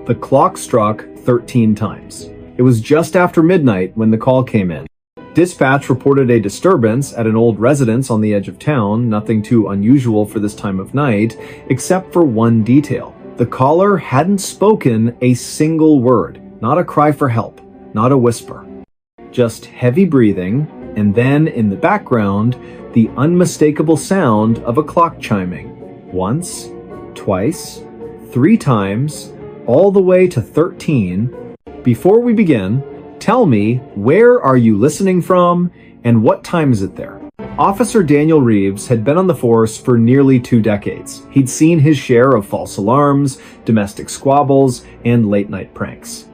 The clock struck 13 times. It was just after midnight when the call came in. Dispatch reported a disturbance at an old residence on the edge of town, nothing too unusual for this time of night, except for one detail. The caller hadn't spoken a single word, not a cry for help, not a whisper. Just heavy breathing, and then in the background, the unmistakable sound of a clock chiming. Once, twice, 3 times, all the way to 13. Before we begin, tell me, where are you listening from, and what time is it there? Officer Daniel Reeves had been on the force for nearly 2 decades. He'd seen his share of false alarms, domestic squabbles, and late-night pranks.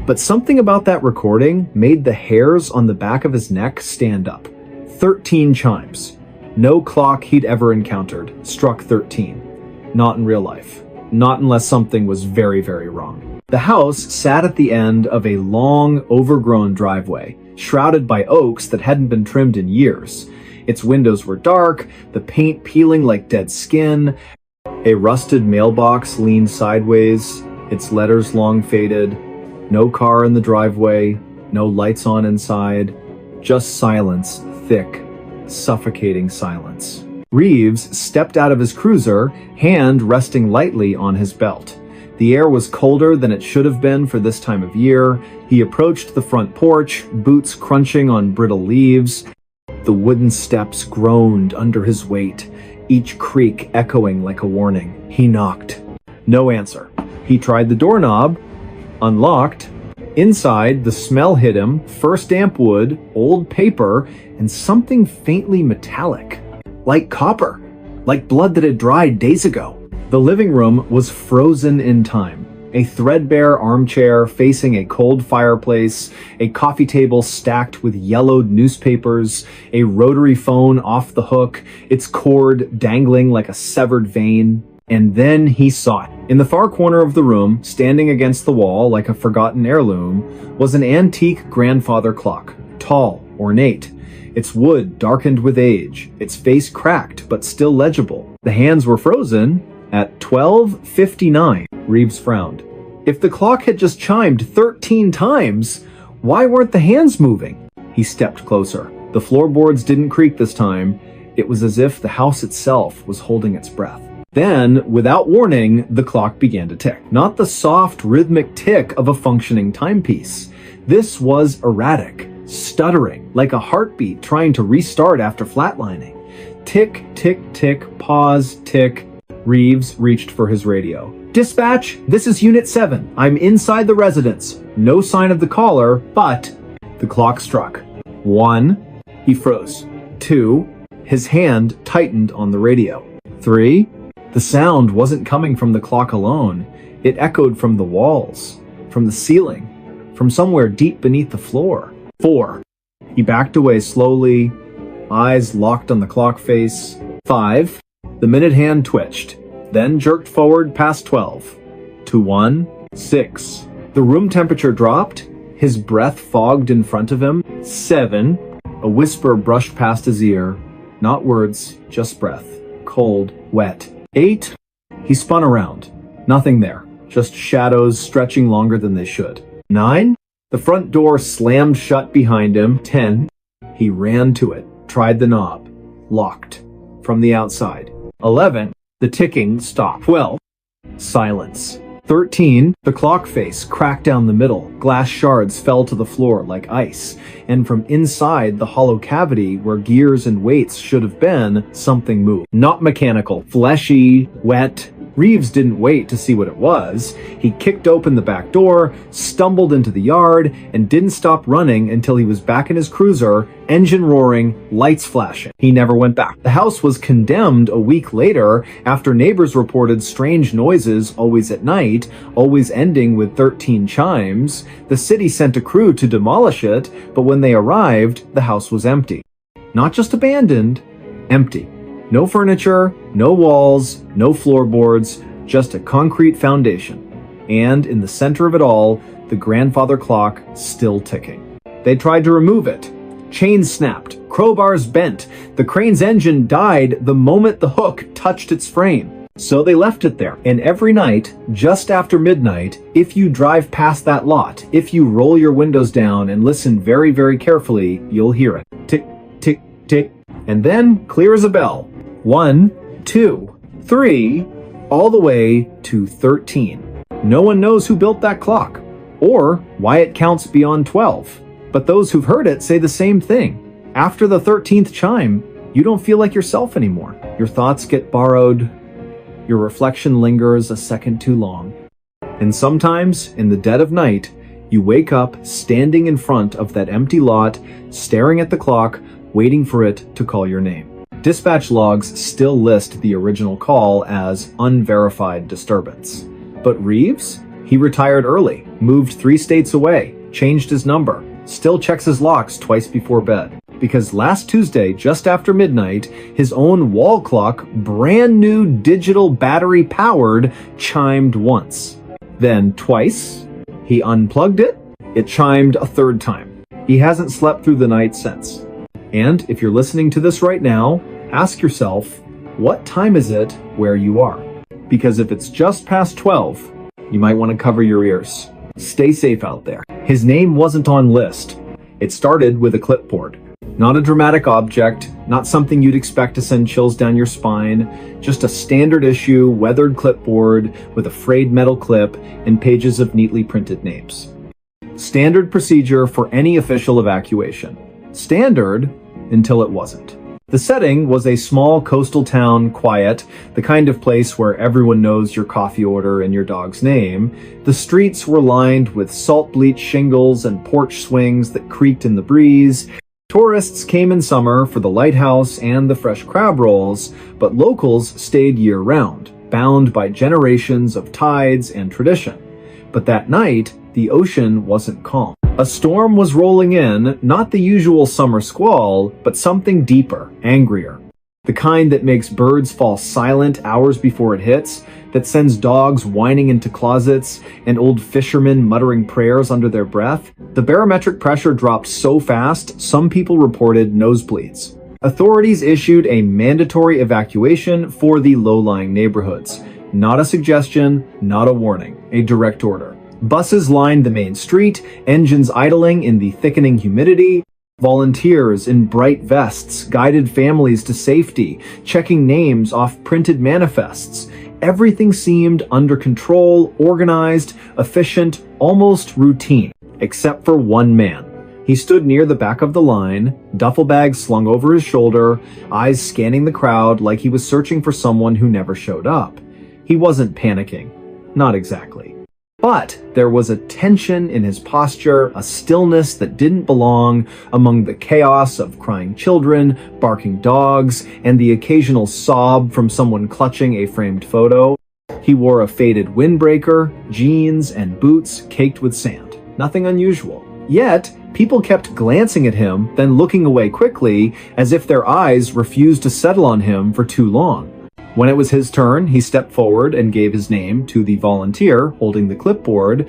But something about that recording made the hairs on the back of his neck stand up. 13 chimes. No clock he'd ever encountered struck 13. Not in real life. Not unless something was very, very wrong. The house sat at the end of a long, overgrown driveway, shrouded by oaks that hadn't been trimmed in years. Its windows were dark, the paint peeling like dead skin. A rusted mailbox leaned sideways, its letters long faded. No car in the driveway, no lights on inside. Just silence, thick, suffocating silence. Reeves stepped out of his cruiser, hand resting lightly on his belt. The air was colder than it should have been for this time of year. He approached the front porch, boots crunching on brittle leaves. The wooden steps groaned under his weight, each creak echoing like a warning. He knocked. No answer. He tried the doorknob. Unlocked. Inside, the smell hit him, first damp wood, old paper, and something faintly metallic. Like copper. Like blood that had dried days ago. The living room was frozen in time. A threadbare armchair facing a cold fireplace, a coffee table stacked with yellowed newspapers, a rotary phone off the hook, its cord dangling like a severed vein. And then he saw it. In the far corner of the room, standing against the wall like a forgotten heirloom, was an antique grandfather clock, tall, ornate. Its wood darkened with age, its face cracked but still legible. The hands were frozen at 12:59. Reeves frowned. If the clock had just chimed 13 times, why weren't the hands moving? He stepped closer. The floorboards didn't creak this time. It was as if the house itself was holding its breath. Then, without warning, the clock began to tick. Not the soft, rhythmic tick of a functioning timepiece. This was erratic, stuttering, like a heartbeat trying to restart after flatlining. Tick, tick, tick, pause, tick. Reeves reached for his radio. Dispatch, this is Unit 7. I'm inside the residence. No sign of the caller, but... The clock struck. 1. He froze. 2. His hand tightened on the radio. 3. The sound wasn't coming from the clock alone. It echoed from the walls, from the ceiling, from somewhere deep beneath the floor. 4. He backed away slowly, eyes locked on the clock face. 5. The minute hand twitched, then jerked forward past 12. To 1. 6. The room temperature dropped, his breath fogged in front of him. 7. A whisper brushed past his ear. Not words, just breath. Cold, wet. 8. He spun around. Nothing there. Just shadows stretching longer than they should. 9. The front door slammed shut behind him. 10. He ran to it, tried the knob. Locked. From the outside. 11. The ticking stopped. 12. Silence. 13. The clock face cracked down the middle. Glass shards fell to the floor like ice. And from inside the hollow cavity where gears and weights should have been, something moved. Not mechanical. Fleshy. Wet. Reeves didn't wait to see what it was. He kicked open the back door, stumbled into the yard, and didn't stop running until he was back in his cruiser, engine roaring, lights flashing. He never went back. The house was condemned a week later after neighbors reported strange noises always at night, always ending with 13 chimes. The city sent a crew to demolish it, but when they arrived, the house was empty. Not just abandoned, empty. No furniture, no walls, no floorboards, just a concrete foundation. And in the center of it all, the grandfather clock still ticking. They tried to remove it. Chains snapped, crowbars bent. The crane's engine died the moment the hook touched its frame. So they left it there. And every night, just after midnight, if you drive past that lot, if you roll your windows down and listen very, very carefully, you'll hear it. Tick, tick, tick. And then, clear as a bell. 1, 2, 3, all the way to 13. No one knows who built that clock, or why it counts beyond 12. But those who've heard it say the same thing. After the 13th chime, you don't feel like yourself anymore. Your thoughts get borrowed. Your reflection lingers a second too long. And sometimes, in the dead of night, you wake up standing in front of that empty lot, staring at the clock, waiting for it to call your name. Dispatch logs still list the original call as unverified disturbance. But Reeves? He retired early, moved 3 states away, changed his number, still checks his locks twice before bed. Because last Tuesday, just after midnight, his own wall clock, brand new digital battery powered, chimed once. Then twice. He unplugged it. It chimed a 3rd time. He hasn't slept through the night since. And if you're listening to this right now, ask yourself, what time is it where you are? Because if it's just past 12, you might want to cover your ears. Stay safe out there. His name wasn't on list. It started with a clipboard. Not a dramatic object, not something you'd expect to send chills down your spine, just a standard issue, weathered clipboard with a frayed metal clip and pages of neatly printed names. Standard procedure for any official evacuation. Standard until it wasn't. The setting was a small coastal town, quiet, the kind of place where everyone knows your coffee order and your dog's name. The streets were lined with salt-bleached shingles and porch swings that creaked in the breeze. Tourists came in summer for the lighthouse and the fresh crab rolls, but locals stayed year-round, bound by generations of tides and tradition. But that night, the ocean wasn't calm. A storm was rolling in, not the usual summer squall, but something deeper, angrier. The kind that makes birds fall silent hours before it hits, that sends dogs whining into closets and old fishermen muttering prayers under their breath. The barometric pressure dropped so fast, some people reported nosebleeds. Authorities issued a mandatory evacuation for the low-lying neighborhoods. Not a suggestion, not a warning, a direct order. Buses lined the main street, engines idling in the thickening humidity. Volunteers in bright vests guided families to safety, checking names off printed manifests. Everything seemed under control, organized, efficient, almost routine, except for one man. He stood near the back of the line, duffel bag slung over his shoulder, eyes scanning the crowd like he was searching for someone who never showed up. He wasn't panicking. Not exactly. But there was a tension in his posture, a stillness that didn't belong among the chaos of crying children, barking dogs, and the occasional sob from someone clutching a framed photo. He wore a faded windbreaker, jeans, and boots caked with sand. Nothing unusual. Yet, people kept glancing at him, then looking away quickly, as if their eyes refused to settle on him for too long. When it was his turn, he stepped forward and gave his name to the volunteer holding the clipboard.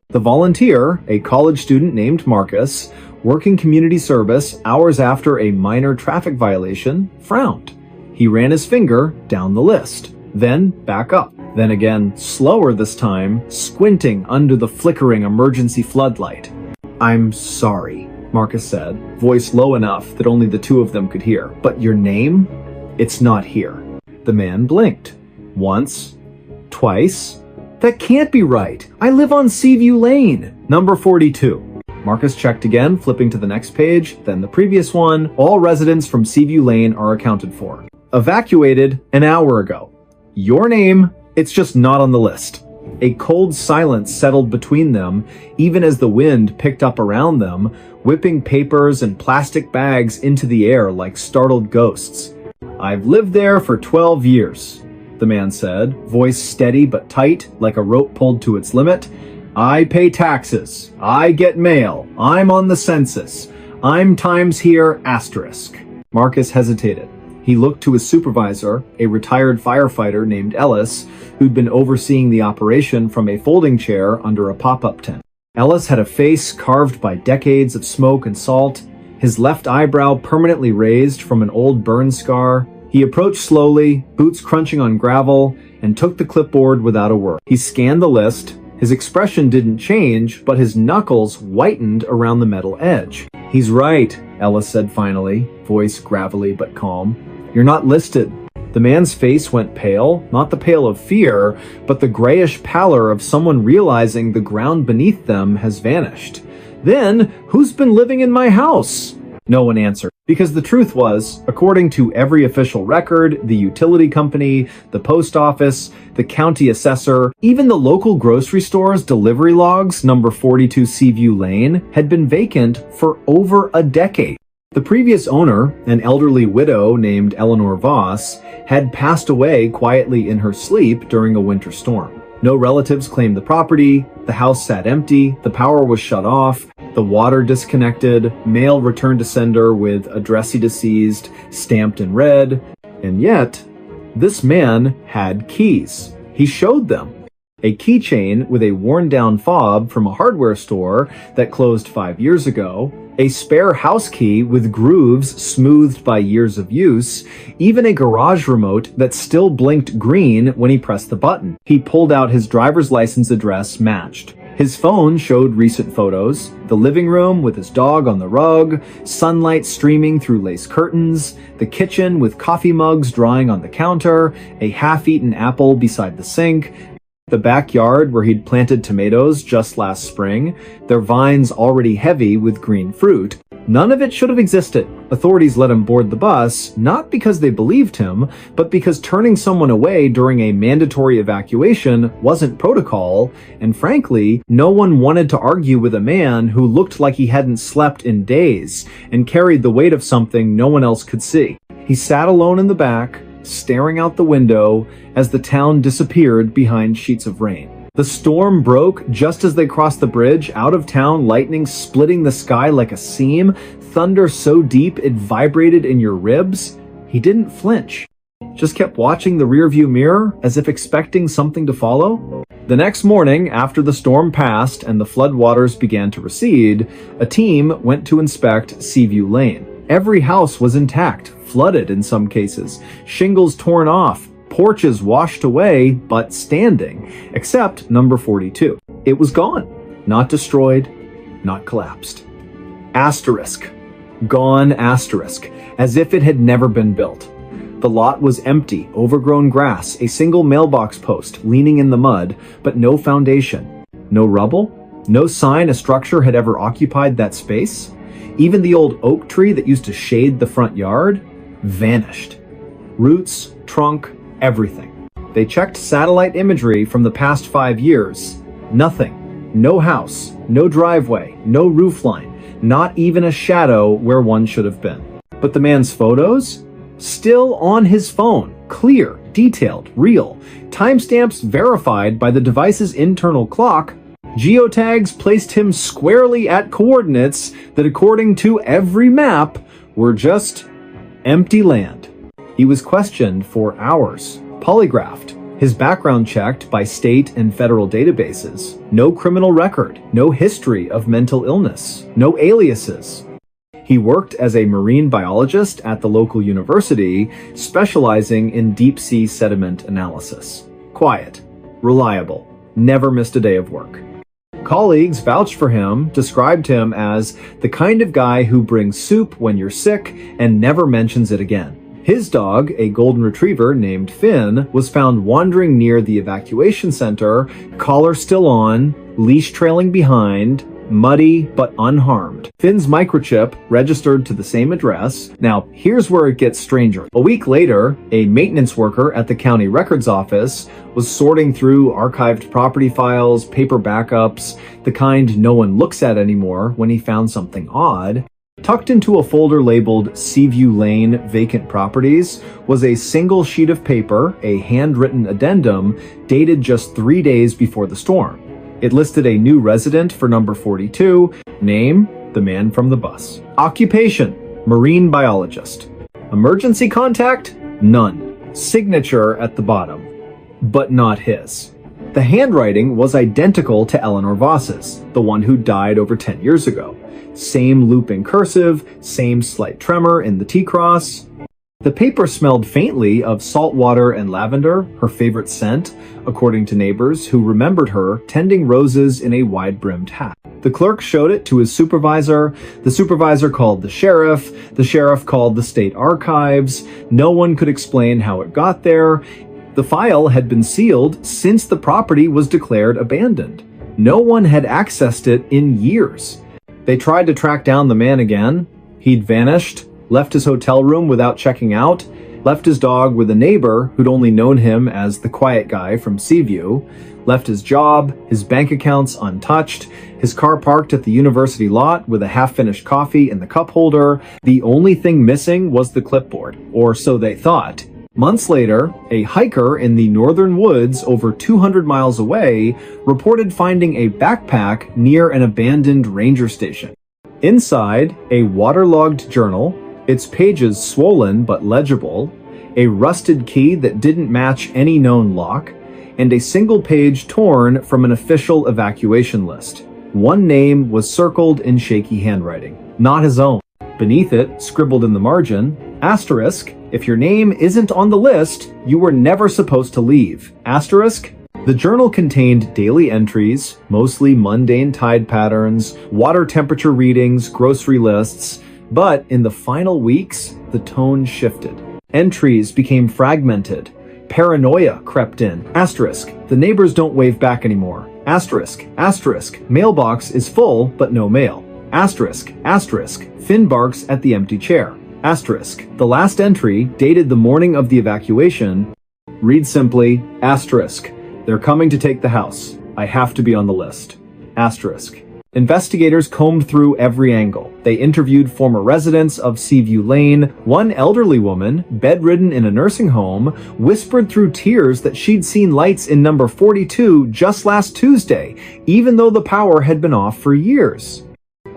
The volunteer, a college student named Marcus, working community service hours after a minor traffic violation, frowned. He ran his finger down the list, then back up, then again, slower this time, squinting under the flickering emergency floodlight. "I'm sorry," Marcus said, voice low enough that only the two of them could hear. "But your name? It's not here." The man blinked. Once. Twice. "That can't be right. I live on Seaview Lane, number 42. Marcus checked again, flipping to the next page, then the previous one. All residents from Seaview Lane are accounted for. Evacuated an hour ago. Your name, it's just not on the list. A cold silence settled between them, even as the wind picked up around them, whipping papers and plastic bags into the air like startled ghosts. "I've lived there for 12 years, the man said, voice steady but tight, like a rope pulled to its limit. "I pay taxes. I get mail. I'm on the census. I'm times here asterisk." Marcus hesitated. He looked to his supervisor, a retired firefighter named Ellis, who'd been overseeing the operation from a folding chair under a pop-up tent. Ellis had a face carved by decades of smoke and salt, his left eyebrow permanently raised from an old burn scar. He approached slowly, boots crunching on gravel, and took the clipboard without a word. He scanned the list. His expression didn't change, but his knuckles whitened around the metal edge. "He's right," Ellis said finally, voice gravelly but calm. "You're not listed." The man's face went pale, not the pale of fear, but the grayish pallor of someone realizing the ground beneath them has vanished. "Then, who's been living in my house?" No one answered. Because the truth was, according to every official record, the utility company, the post office, the county assessor, even the local grocery store's delivery logs, number 42 Seaview Lane, had been vacant for over a decade. The previous owner, an elderly widow named Eleanor Voss, had passed away quietly in her sleep during a winter storm. No relatives claimed the property, the house sat empty, the power was shut off, the water disconnected, mail returned to sender with addressee deceased stamped in red, and yet, this man had keys. He showed them. A keychain with a worn-down fob from a hardware store that closed 5 years ago, a spare house key with grooves smoothed by years of use, even a garage remote that still blinked green when he pressed the button. He pulled out his driver's license address matched. His phone showed recent photos, the living room with his dog on the rug, sunlight streaming through lace curtains, the kitchen with coffee mugs drying on the counter, a half-eaten apple beside the sink, the backyard where he'd planted tomatoes just last spring, their vines already heavy with green fruit. None of it should have existed. Authorities let him board the bus, not because they believed him, but because turning someone away during a mandatory evacuation wasn't protocol, and frankly, no one wanted to argue with a man who looked like he hadn't slept in days and carried the weight of something no one else could see. He sat alone in the back, staring out the window as the town disappeared behind sheets of rain. The storm broke just as they crossed the bridge, out of town, lightning splitting the sky like a seam, thunder so deep it vibrated in your ribs. He didn't flinch, just kept watching the rearview mirror as if expecting something to follow. The next morning, after the storm passed and the floodwaters began to recede, a team went to inspect Seaview Lane. Every house was intact, flooded in some cases, shingles torn off, porches washed away, but standing, except number 42. It was gone. Not destroyed, not collapsed. Asterisk. Gone asterisk, as if it had never been built. The lot was empty, overgrown grass, a single mailbox post leaning in the mud, but no foundation. No rubble? No sign a structure had ever occupied that space? Even the old oak tree that used to shade the front yard vanished. Roots, trunk, everything. They checked satellite imagery from the past 5 years. Nothing. No house, no driveway, no roofline, not even a shadow where one should have been. But the man's photos? Still on his phone. Clear, detailed, real. Timestamps verified by the device's internal clock. Geotags placed him squarely at coordinates that, according to every map, were just empty land. He was questioned for hours, polygraphed, his background checked by state and federal databases. No criminal record, no history of mental illness, no aliases. He worked as a marine biologist at the local university, specializing in deep-sea sediment analysis. Quiet, reliable, never missed a day of work. Colleagues vouched for him, described him as the kind of guy who brings soup when you're sick and never mentions it again. His dog, a golden retriever named Finn, was found wandering near the evacuation center, collar still on, leash trailing behind, muddy but unharmed. Finn's microchip registered to the same address. Now, here's where it gets stranger. A week later, a maintenance worker at the county records office was sorting through archived property files, paper backups, the kind no one looks at anymore, when he found something odd. Tucked into a folder labeled Seaview Lane Vacant Properties was a single sheet of paper, a handwritten addendum, dated just 3 days before the storm. It listed a new resident for number 42, name, the man from the bus. Occupation, marine biologist. Emergency contact, none. Signature at the bottom, but not his. The handwriting was identical to Eleanor Voss's, the one who died over 10 years ago. Same looping cursive, same slight tremor in the T-cross. The paper smelled faintly of salt water and lavender, her favorite scent, according to neighbors who remembered her tending roses in a wide-brimmed hat. The clerk showed it to his supervisor. The supervisor called the sheriff. The sheriff called the state archives. No one could explain how it got there. The file had been sealed since the property was declared abandoned. No one had accessed it in years. They tried to track down the man again. He'd vanished, left his hotel room without checking out, left his dog with a neighbor who'd only known him as the quiet guy from Seaview, left his job, his bank accounts untouched, his car parked at the university lot with a half-finished coffee in the cup holder. The only thing missing was the clipboard, or so they thought. Months later, a hiker in the northern woods over 200 miles away reported finding a backpack near an abandoned ranger station. Inside, a waterlogged journal, its pages swollen but legible, a rusted key that didn't match any known lock, and a single page torn from an official evacuation list. One name was circled in shaky handwriting, not his own. Beneath it, scribbled in the margin, asterisk, if your name isn't on the list, you were never supposed to leave. Asterisk. The journal contained daily entries, mostly mundane tide patterns, water temperature readings, grocery lists, but in the final weeks, the tone shifted. Entries became fragmented. Paranoia crept in. Asterisk. The neighbors don't wave back anymore. Asterisk. Asterisk. Mailbox is full, but no mail. Asterisk. Asterisk. Finn barks at the empty chair. Asterisk. The last entry, dated the morning of the evacuation, reads simply, asterisk. They're coming to take the house. I have to be on the list. Asterisk. Investigators combed through every angle. They interviewed former residents of Seaview Lane. One elderly woman, bedridden in a nursing home, whispered through tears that she'd seen lights in number 42 just last Tuesday, even though the power had been off for years.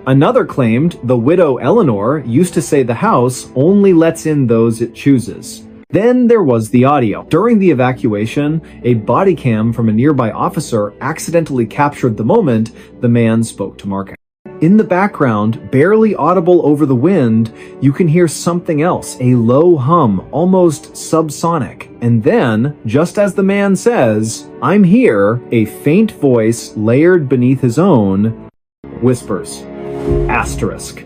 Another claimed the widow Eleanor used to say the house only lets in those it chooses. Then there was the audio. During the evacuation, a body cam from a nearby officer accidentally captured the moment the man spoke to Mark. In the background, barely audible over the wind, you can hear something else, a low hum, almost subsonic. And then, just as the man says, "I'm here," a faint voice layered beneath his own whispers, asterisk.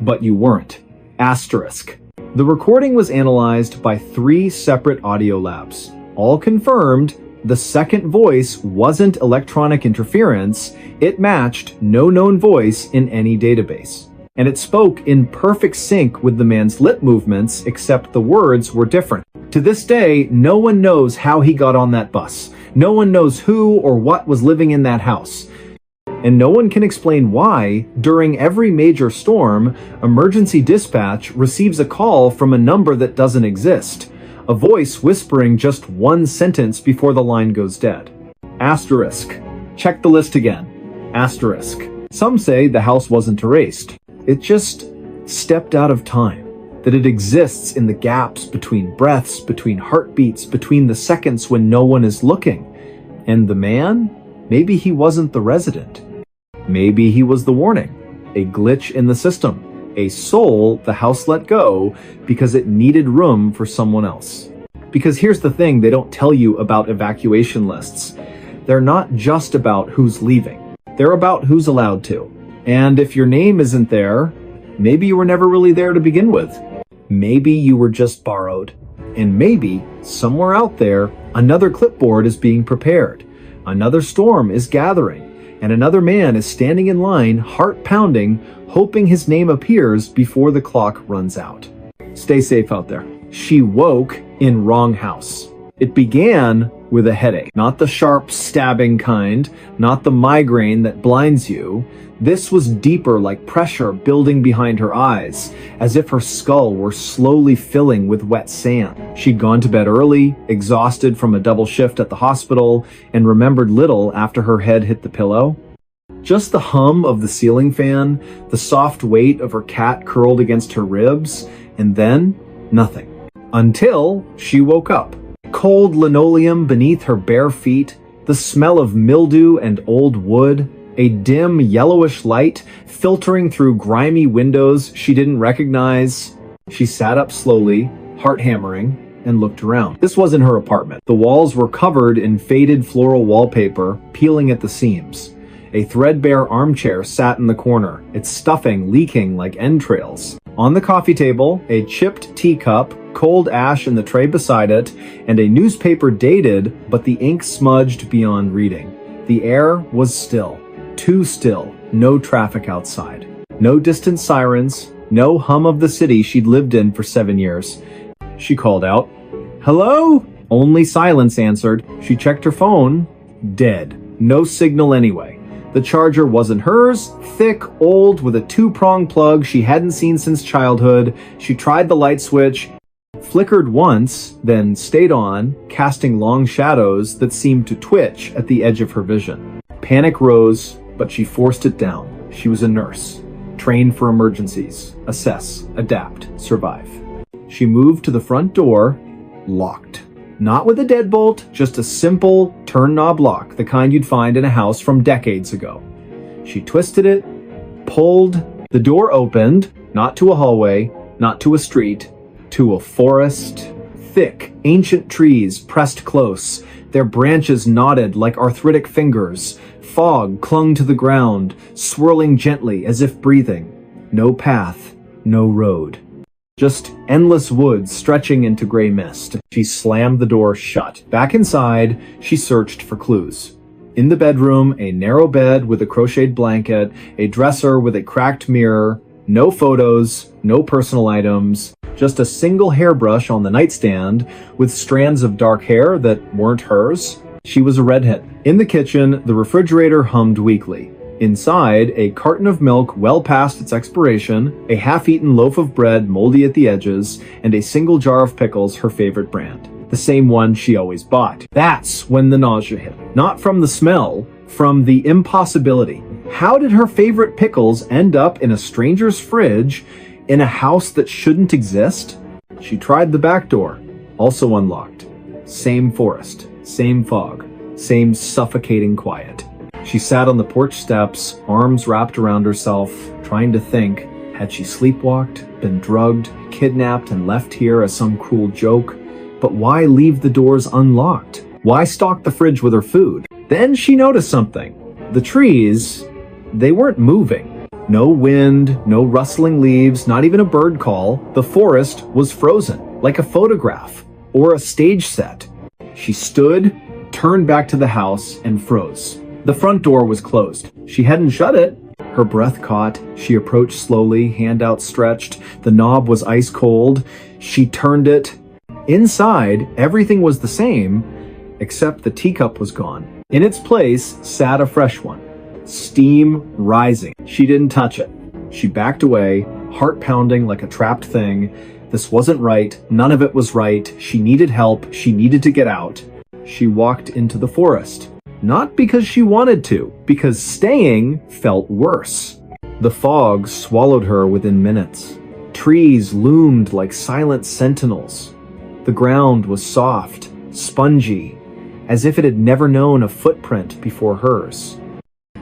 But you weren't. Asterisk. The recording was analyzed by 3 separate audio labs. All confirmed the second voice wasn't electronic interference, it matched no known voice in any database. And it spoke in perfect sync with the man's lip movements, except the words were different. To this day, no one knows how he got on that bus. No one knows who or what was living in that house. And no one can explain why, during every major storm, emergency dispatch receives a call from a number that doesn't exist. A voice whispering just one sentence before the line goes dead. Asterisk. Check the list again. Asterisk. Some say the house wasn't erased. It just stepped out of time. That it exists in the gaps between breaths, between heartbeats, between the seconds when no one is looking. And the man? Maybe he wasn't the resident. Maybe he was the warning, a glitch in the system, a soul the house let go because it needed room for someone else. Because here's the thing they don't tell you about evacuation lists. They're not just about who's leaving. They're about who's allowed to. And if your name isn't there, maybe you were never really there to begin with. Maybe you were just borrowed. And maybe, somewhere out there, another clipboard is being prepared. Another storm is gathering. And another man is standing in line, heart pounding, hoping his name appears before the clock runs out. Stay safe out there. She woke in wrong house. It began with a headache. Not the sharp, stabbing kind, not the migraine that blinds you. This was deeper, like pressure building behind her eyes, as if her skull were slowly filling with wet sand. She'd gone to bed early, exhausted from a double shift at the hospital, and remembered little after her head hit the pillow. Just the hum of the ceiling fan, the soft weight of her cat curled against her ribs, and then nothing. Until she woke up. Cold linoleum beneath her bare feet, the smell of mildew and old wood, a dim yellowish light filtering through grimy windows she didn't recognize. She sat up slowly, heart hammering, and looked around. This wasn't her apartment. The walls were covered in faded floral wallpaper, peeling at the seams. A threadbare armchair sat in the corner, its stuffing leaking like entrails. On the coffee table, a chipped teacup, cold ash in the tray beside it, and a newspaper dated, but the ink smudged beyond reading. The air was still. Too still. No traffic outside. No distant sirens. No hum of the city she'd lived in for 7 years. She called out, "Hello?" Only silence answered. She checked her phone. Dead. No signal anyway. The charger wasn't hers, thick, old, with a 2-prong plug she hadn't seen since childhood. She tried the light switch, flickered once, then stayed on, casting long shadows that seemed to twitch at the edge of her vision. Panic rose, but she forced it down. She was a nurse, trained for emergencies, assess, adapt, survive. She moved to the front door, locked. Not with a deadbolt, just a simple turn knob lock, the kind you'd find in a house from decades ago. She twisted it, pulled, the door opened, not to a hallway, not to a street, to a forest. Thick, ancient trees pressed close, their branches knotted like arthritic fingers. Fog clung to the ground, swirling gently as if breathing. No path, no road. Just endless woods stretching into gray mist. She slammed the door shut. Back inside, she searched for clues. In the bedroom, a narrow bed with a crocheted blanket, a dresser with a cracked mirror, no photos, no personal items, just a single hairbrush on the nightstand with strands of dark hair that weren't hers. She was a redhead. In the kitchen, the refrigerator hummed weakly. Inside, a carton of milk well past its expiration, a half-eaten loaf of bread moldy at the edges, and a single jar of pickles, her favorite brand. The same one she always bought. That's when the nausea hit. Not from the smell, from the impossibility. How did her favorite pickles end up in a stranger's fridge in a house that shouldn't exist? She tried the back door, also unlocked. Same forest, same fog, same suffocating quiet. She sat on the porch steps, arms wrapped around herself, trying to think, had she sleepwalked, been drugged, kidnapped, and left here as some cruel joke? But why leave the doors unlocked? Why stock the fridge with her food? Then she noticed something. The trees, they weren't moving. No wind, no rustling leaves, not even a bird call. The forest was frozen, like a photograph or a stage set. She stood, turned back to the house, and froze. The front door was closed. She hadn't shut it. Her breath caught. She approached slowly, hand outstretched. The knob was ice cold. She turned it. Inside, everything was the same, except the teacup was gone. In its place sat a fresh one, steam rising. She didn't touch it. She backed away, heart pounding like a trapped thing. This wasn't right. None of it was right. She needed help. She needed to get out. She walked into the forest. Not because she wanted to, because staying felt worse. The fog swallowed her within minutes. Trees loomed like silent sentinels. The ground was soft, spongy, as if it had never known a footprint before hers.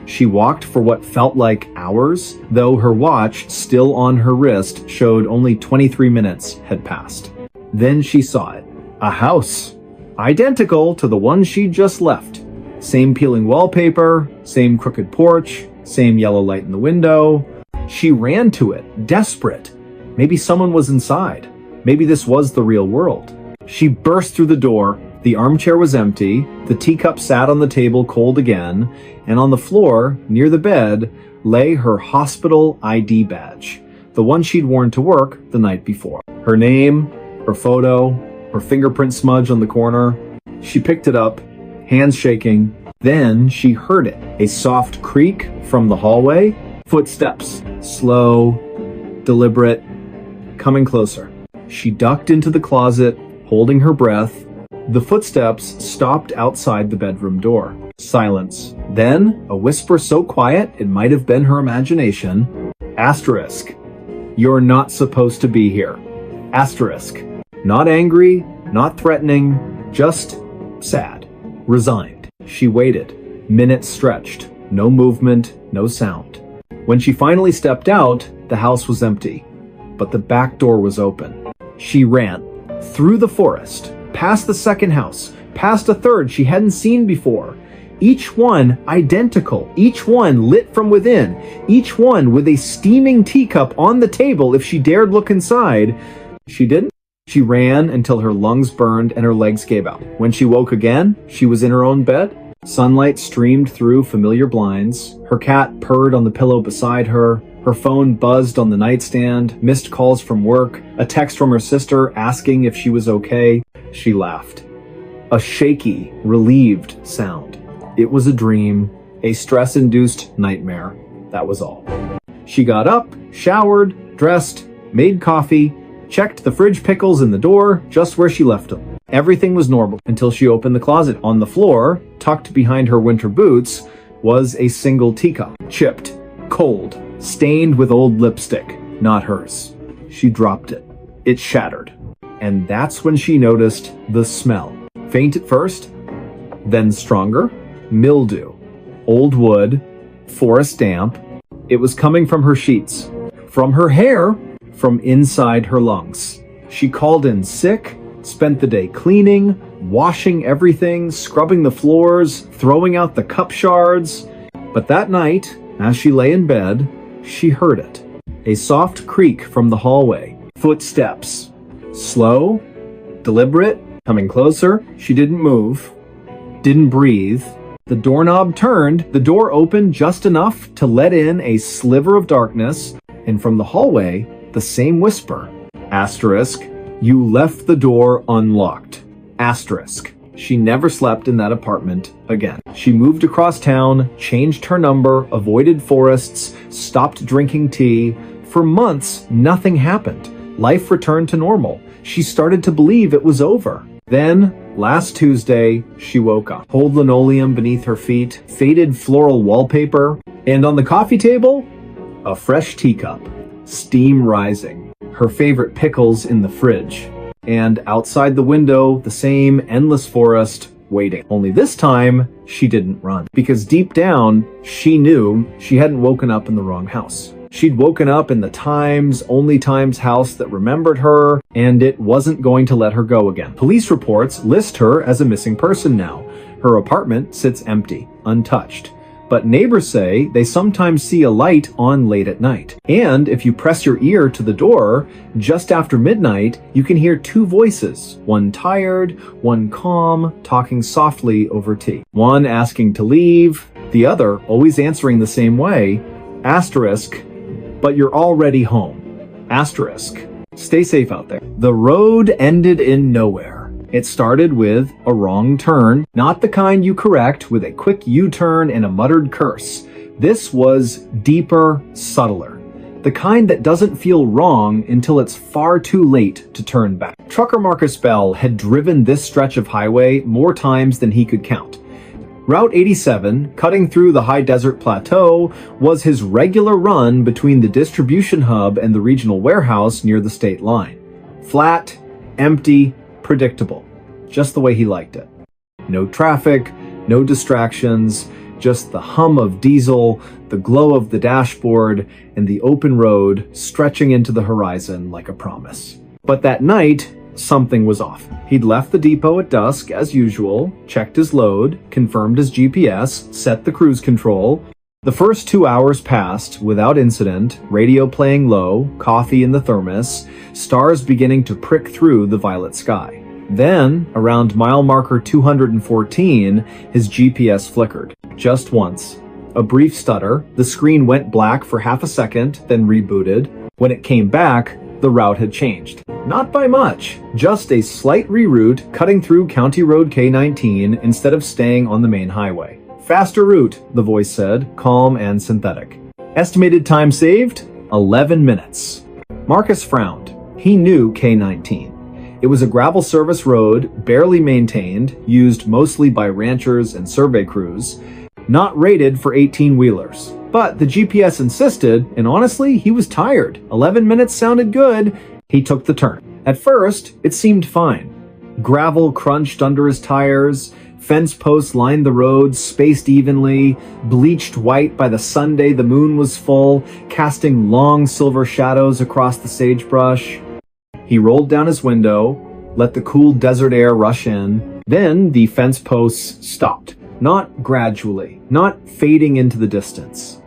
She walked for what felt like hours, though her watch, still on her wrist, showed only 23 minutes had passed. Then she saw it. A house. Identical to the one she'd just left. Same peeling wallpaper, same crooked porch, same yellow light in the window. She ran to it, desperate. Maybe someone was inside. Maybe this was the real world. She burst through the door. The armchair was empty. The teacup sat on the table cold again. And on the floor, near the bed, lay her hospital ID badge. The one she'd worn to work the night before. Her name, her photo, her fingerprint smudge on the corner. She picked it up, hands shaking. Then she heard it. A soft creak from the hallway. Footsteps. Slow, deliberate, coming closer. She ducked into the closet, holding her breath. The footsteps stopped outside the bedroom door. Silence. Then, a whisper so quiet it might have been her imagination. Asterisk. You're not supposed to be here. Asterisk. Not angry, not threatening, just sad. Resigned. She waited. Minutes stretched. No movement, no sound. When she finally stepped out, the house was empty. But the back door was open. She ran. through the forest, past the second house, past a third she hadn't seen before. Each one identical, each one lit from within, each one with a steaming teacup on the table if she dared look inside. She didn't. She ran until her lungs burned and her legs gave out. When she woke again, she was in her own bed. Sunlight streamed through familiar blinds. Her cat purred on the pillow beside her. Her phone buzzed on the nightstand, missed calls from work, a text from her sister asking if she was okay. She laughed. A shaky, relieved sound. It was a dream, a stress-induced nightmare. That was all. She got up, showered, dressed, made coffee, checked the fridge pickles in the door, just where she left them. Everything was normal until she opened the closet. On the floor, tucked behind her winter boots, was a single teacup. Chipped, cold, stained with old lipstick. Not hers. She dropped it. It shattered. And that's when she noticed the smell. Faint at first, then stronger. Mildew. Old wood. Forest damp. It was coming from her sheets. From her hair. From inside her lungs. She called in sick, spent the day cleaning, washing everything, scrubbing the floors, throwing out the cup shards. But that night, as she lay in bed, she heard it. A soft creak from the hallway. Footsteps. Slow, deliberate, coming closer. She didn't move, didn't breathe. The doorknob turned, the door opened just enough to let in a sliver of darkness, and from the hallway, the same whisper. Asterisk, you left the door unlocked. Asterisk. She never slept in that apartment again. She moved across town, changed her number, avoided forests, stopped drinking tea. For months, nothing happened. Life returned to normal. She started to believe it was over. Then, last Tuesday, she woke up. Old linoleum beneath her feet, faded floral wallpaper, and on the coffee table, a fresh teacup. Steam rising, her favorite pickles in the fridge, and outside the window, the same endless forest waiting. Only this time, she didn't run, because deep down, she knew she hadn't woken up in the wrong house. She'd woken up in the only Times house that remembered her, and it wasn't going to let her go again. Police reports list her as a missing person now. Her apartment sits empty, untouched. But neighbors say they sometimes see a light on late at night. And if you press your ear to the door, just after midnight, you can hear two voices, one tired, one calm, talking softly over tea. One asking to leave, the other always answering the same way. Asterisk, but you're already home. Asterisk, stay safe out there. The road ended in nowhere. It started with a wrong turn, not the kind you correct with a quick U-turn and a muttered curse. This was deeper, subtler. The kind that doesn't feel wrong until it's far too late to turn back. Trucker Marcus Bell had driven this stretch of highway more times than he could count. Route 87, cutting through the high desert plateau, was his regular run between the distribution hub and the regional warehouse near the state line. Flat, empty, predictable, just the way he liked it. No traffic, no distractions, just the hum of diesel, the glow of the dashboard, and the open road stretching into the horizon like a promise. But that night, something was off. He'd left the depot at dusk, as usual, checked his load, confirmed his GPS, set the cruise control. The first 2 hours passed without incident, radio playing low, coffee in the thermos, stars beginning to prick through the violet sky. Then, around mile marker 214, his GPS flickered. Just once. A brief stutter, the screen went black for half a second, then rebooted. When it came back, the route had changed. Not by much, just a slight reroute cutting through County Road K19 instead of staying on the main highway. Faster route, the voice said, calm and synthetic. Estimated time saved? 11 minutes. Marcus frowned. He knew K19. It was a gravel service road, barely maintained, used mostly by ranchers and survey crews, not rated for 18-wheelers. But the GPS insisted, and honestly, he was tired. 11 minutes sounded good. He took the turn. At first, it seemed fine. Gravel crunched under his tires, fence posts lined the road, spaced evenly, bleached white by the Sunday the moon was full, casting long silver shadows across the sagebrush. He rolled down his window, let the cool desert air rush in. Then the fence posts stopped. Not gradually, not fading into the distance.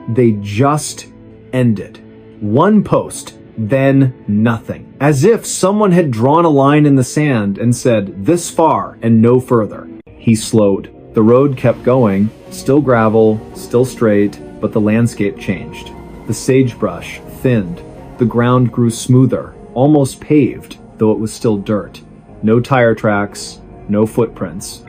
They just ended. One post, then nothing. As if someone had drawn a line in the sand and said, "This far and no further." He slowed. The road kept going, still gravel, still straight, but the landscape changed. The sagebrush thinned. The ground grew smoother, almost paved, though it was still dirt. No tire tracks, no footprints.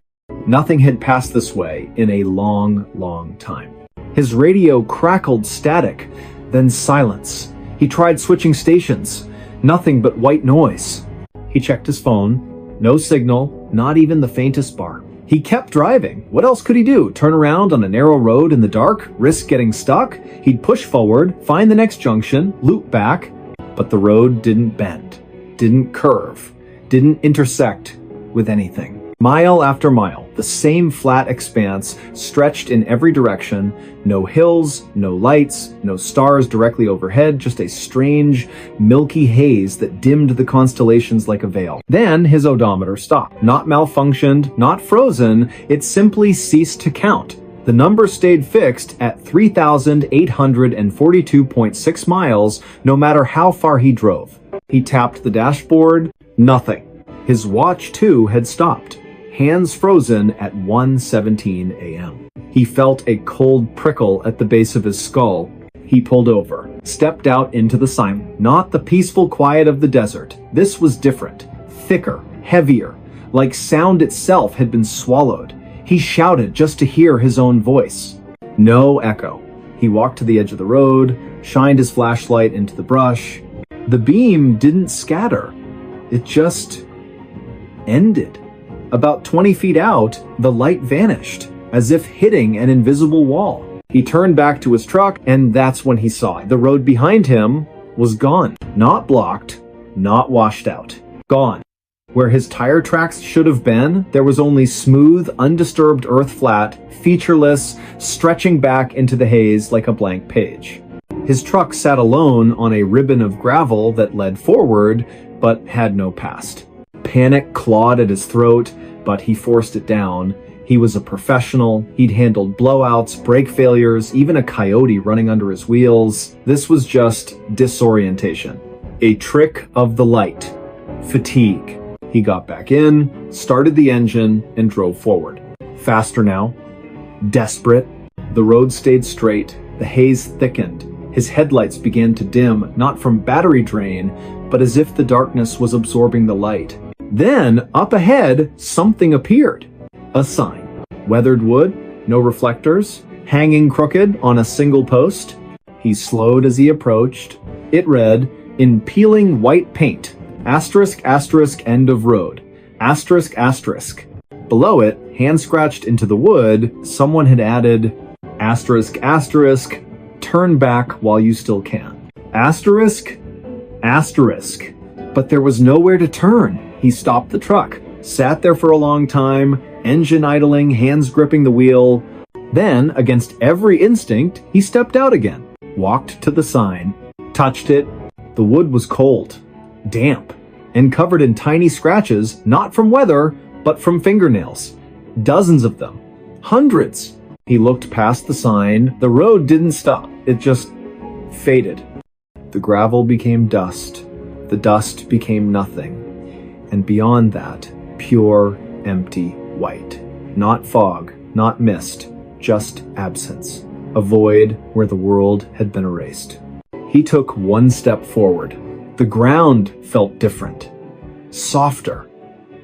Nothing had passed this way in a long, long time. His radio crackled static, then silence. He tried switching stations. Nothing but white noise. He checked his phone. No signal, not even the faintest bar. He kept driving. What else could he do? Turn around on a narrow road in the dark? Risk getting stuck? He'd push forward, find the next junction, loop back. But the road didn't bend, didn't curve, didn't intersect with anything. Mile after mile, the same flat expanse stretched in every direction. No hills, no lights, no stars directly overhead, just a strange, milky haze that dimmed the constellations like a veil. Then his odometer stopped. Not malfunctioned, not frozen, it simply ceased to count. The number stayed fixed at 3,842.6 miles, no matter how far he drove. He tapped the dashboard. Nothing. His watch, too, had stopped. Hands frozen at 1:17 a.m. He felt a cold prickle at the base of his skull. He pulled over, stepped out into the silence. Not the peaceful quiet of the desert. This was different, thicker, heavier, like sound itself had been swallowed. He shouted just to hear his own voice. No echo. He walked to the edge of the road, shined his flashlight into the brush. The beam didn't scatter. It just ended. About 20 feet out, the light vanished, as if hitting an invisible wall. He turned back to his truck, and that's when he saw it. The road behind him was gone. Not blocked, not washed out. Gone. Where his tire tracks should have been, there was only smooth, undisturbed earth flat, featureless, stretching back into the haze like a blank page. His truck sat alone on a ribbon of gravel that led forward, but had no past. Panic clawed at his throat, but he forced it down. He was a professional. He'd handled blowouts, brake failures, even a coyote running under his wheels. This was just disorientation. A trick of the light. Fatigue. He got back in, started the engine, and drove forward. Faster now. Desperate. The road stayed straight. The haze thickened. His headlights began to dim, not from battery drain, but as if the darkness was absorbing the light. Then, up ahead, something appeared. A sign. Weathered wood, no reflectors, hanging crooked on a single post. He slowed as he approached. It read, in peeling white paint, asterisk, asterisk, end of road, asterisk, asterisk. Below it, hand scratched into the wood, someone had added, asterisk, asterisk, turn back while you still can. Asterisk, asterisk. But there was nowhere to turn. He stopped the truck, sat there for a long time, engine idling, hands gripping the wheel. Then, against every instinct, he stepped out again, walked to the sign, touched it. The wood was cold, damp, and covered in tiny scratches, not from weather, but from fingernails. Dozens of them. Hundreds. He looked past the sign. The road didn't stop. It just faded. The gravel became dust. The dust became nothing. And beyond that, pure, empty white. Not fog, not mist, just absence. A void where the world had been erased. He took one step forward. The ground felt different. Softer.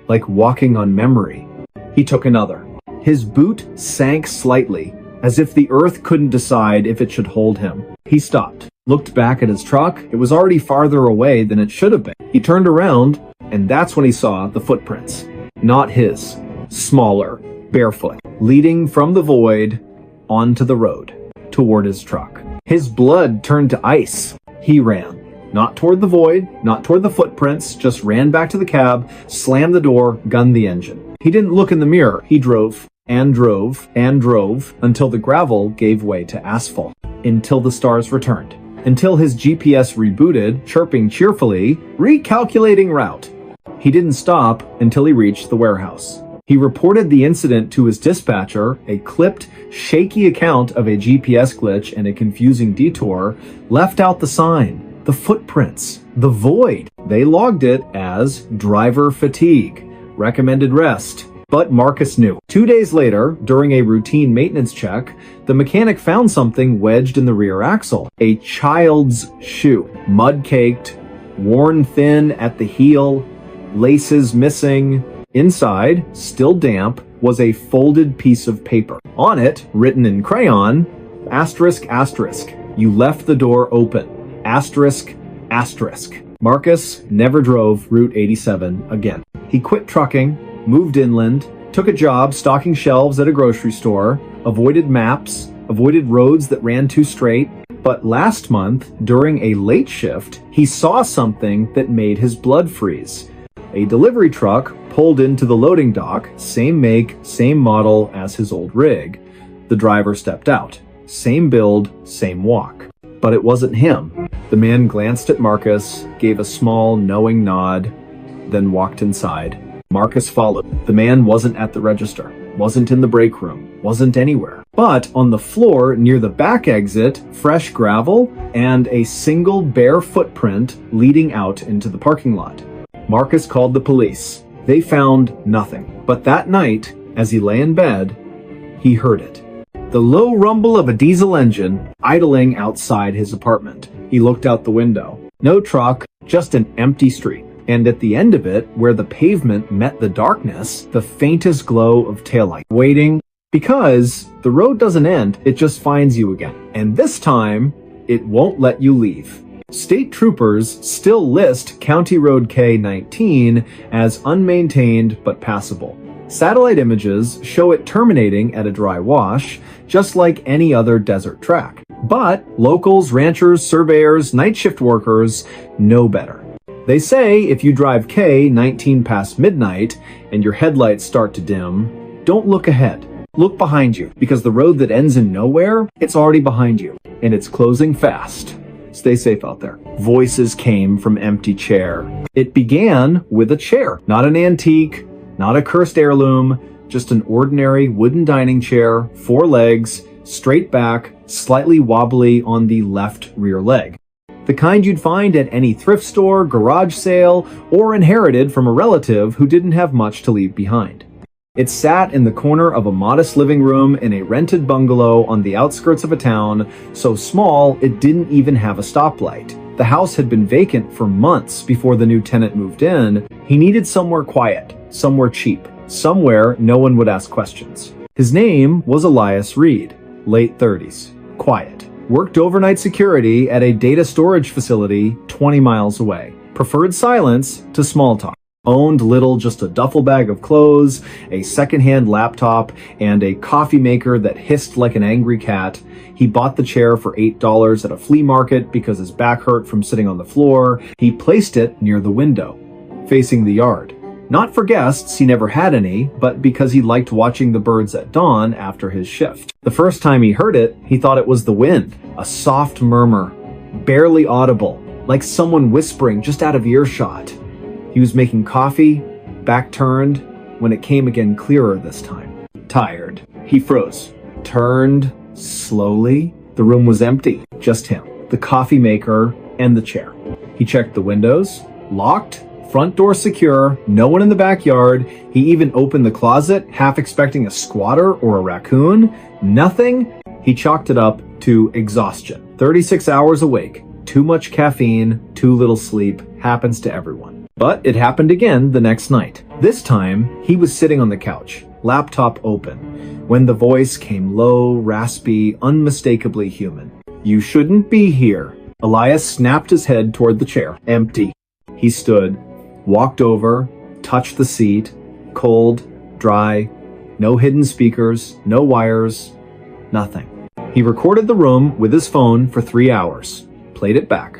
Like walking on memory. He took another. His boot sank slightly, as if the earth couldn't decide if it should hold him. He stopped, looked back at his truck. It was already farther away than it should have been. He turned around, and that's when he saw the footprints. Not his. Smaller, barefoot, leading from the void onto the road, toward his truck. His blood turned to ice. He ran. Not toward the void, not toward the footprints, just ran back to the cab, slammed the door, gunned the engine. He didn't look in the mirror. He drove, and drove, and drove, until the gravel gave way to asphalt. Until the stars returned. Until his GPS rebooted, chirping cheerfully, recalculating route. He didn't stop until he reached the warehouse. He reported the incident to his dispatcher. A clipped, shaky account of a GPS glitch and a confusing detour left out the sign, the footprints, the void. They logged it as driver fatigue, recommended rest. But Marcus knew. 2 days later, during a routine maintenance check, the mechanic found something wedged in the rear axle. A child's shoe, mud-caked, worn thin at the heel, laces missing. Inside, still damp, was a folded piece of paper. On it, written in crayon, asterisk, asterisk, you left the door open, asterisk, asterisk. Marcus never drove Route 87 again. He quit trucking, moved inland, took a job stocking shelves at a grocery store, avoided maps, avoided roads that ran too straight. But last month, during a late shift, he saw something that made his blood freeze. A delivery truck pulled into the loading dock, same make, same model as his old rig. The driver stepped out. Same build, same walk. But it wasn't him. The man glanced at Marcus, gave a small, knowing nod, then walked inside. Marcus followed. The man wasn't at the register, wasn't in the break room, wasn't anywhere. But on the floor near the back exit, fresh gravel and a single bare footprint leading out into the parking lot. Marcus called the police. They found nothing. But that night, as he lay in bed, he heard it. The low rumble of a diesel engine idling outside his apartment. He looked out the window. No truck, just an empty street. And at the end of it, where the pavement met the darkness, the faintest glow of taillight. Waiting, because the road doesn't end, it just finds you again. And this time, it won't let you leave. State troopers still list County Road K-19 as unmaintained but passable. Satellite images show it terminating at a dry wash, just like any other desert track. But locals, ranchers, surveyors, night shift workers know better. They say if you drive K-19 past midnight and your headlights start to dim, don't look ahead. Look behind you, because the road that ends in nowhere, it's already behind you, and it's closing fast. Stay safe out there. Voices came from empty chair. It began with a chair, not an antique, not a cursed heirloom, just an ordinary wooden dining chair, 4 legs, straight back, slightly wobbly on the left rear leg. The kind you'd find at any thrift store, garage sale, or inherited from a relative who didn't have much to leave behind. It sat in the corner of a modest living room in a rented bungalow on the outskirts of a town so small it didn't even have a stoplight. The house had been vacant for months before the new tenant moved in. He needed somewhere quiet, somewhere cheap, somewhere no one would ask questions. His name was Elias Reed, late 30s, quiet. Worked overnight security at a data storage facility 20 miles away. Preferred silence to small talk. Owned little, just a duffel bag of clothes, a secondhand laptop, and a coffee maker that hissed like an angry cat. He bought the chair for $8 at a flea market because his back hurt from sitting on the floor. He placed it near the window, facing the yard. Not for guests, he never had any, but because he liked watching the birds at dawn after his shift. The first time he heard it, he thought it was the wind, a soft murmur, barely audible, like someone whispering just out of earshot. He was making coffee, back turned, when it came again clearer this time. Tired. He froze, turned slowly. The room was empty, just him, the coffee maker, and the chair. He checked the windows, locked, front door secure, no one in the backyard. He even opened the closet, half expecting a squatter or a raccoon. Nothing. He chalked it up to exhaustion. 36 hours awake, too much caffeine, too little sleep, happens to everyone. But it happened again the next night. This time, he was sitting on the couch, laptop open, when the voice came low, raspy, unmistakably human. You shouldn't be here. Elias snapped his head toward the chair. Empty. He stood, walked over, touched the seat, cold, dry, no hidden speakers, no wires, nothing. He recorded the room with his phone for 3 hours, played it back.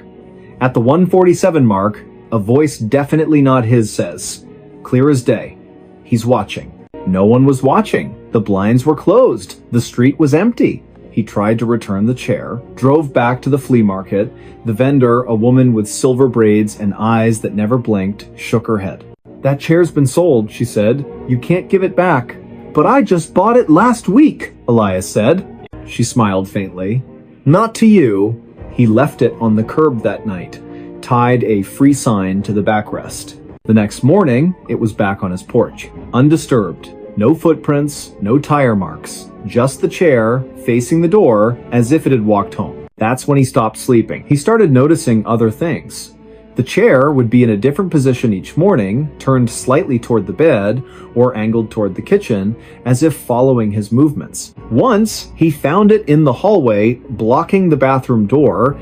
At the 1:47 mark, a voice definitely not his says, clear as day, he's watching. No one was watching. The blinds were closed. The street was empty. He tried to return the chair, drove back to the flea market. The vendor, a woman with silver braids and eyes that never blinked, shook her head. "That chair's been sold," she said. "You can't give it back." "But I just bought it last week," Elias said. She smiled faintly. "Not to you." He left it on the curb that night, tied a free sign to the backrest. The next morning, it was back on his porch, undisturbed. No footprints, no tire marks, just the chair facing the door as if it had walked home. That's when he stopped sleeping. He started noticing other things. The chair would be in a different position each morning, turned slightly toward the bed or angled toward the kitchen, as if following his movements. Once, he found it in the hallway, blocking the bathroom door.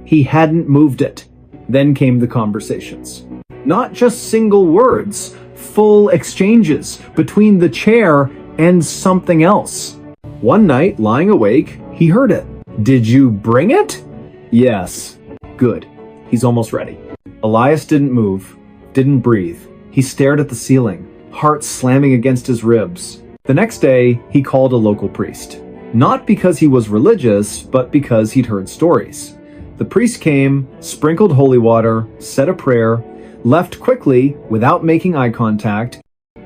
He hadn't moved it. Then came the conversations. Not just single words, full exchanges between the chair and something else. One night, lying awake, he heard it. "Did you bring it?" "Yes." "Good. He's almost ready." Elias didn't move, didn't breathe. He stared at the ceiling, heart slamming against his ribs. The next day, he called a local priest. Not because he was religious, but because he'd heard stories. The priest came, sprinkled holy water, said a prayer, left quickly without making eye contact.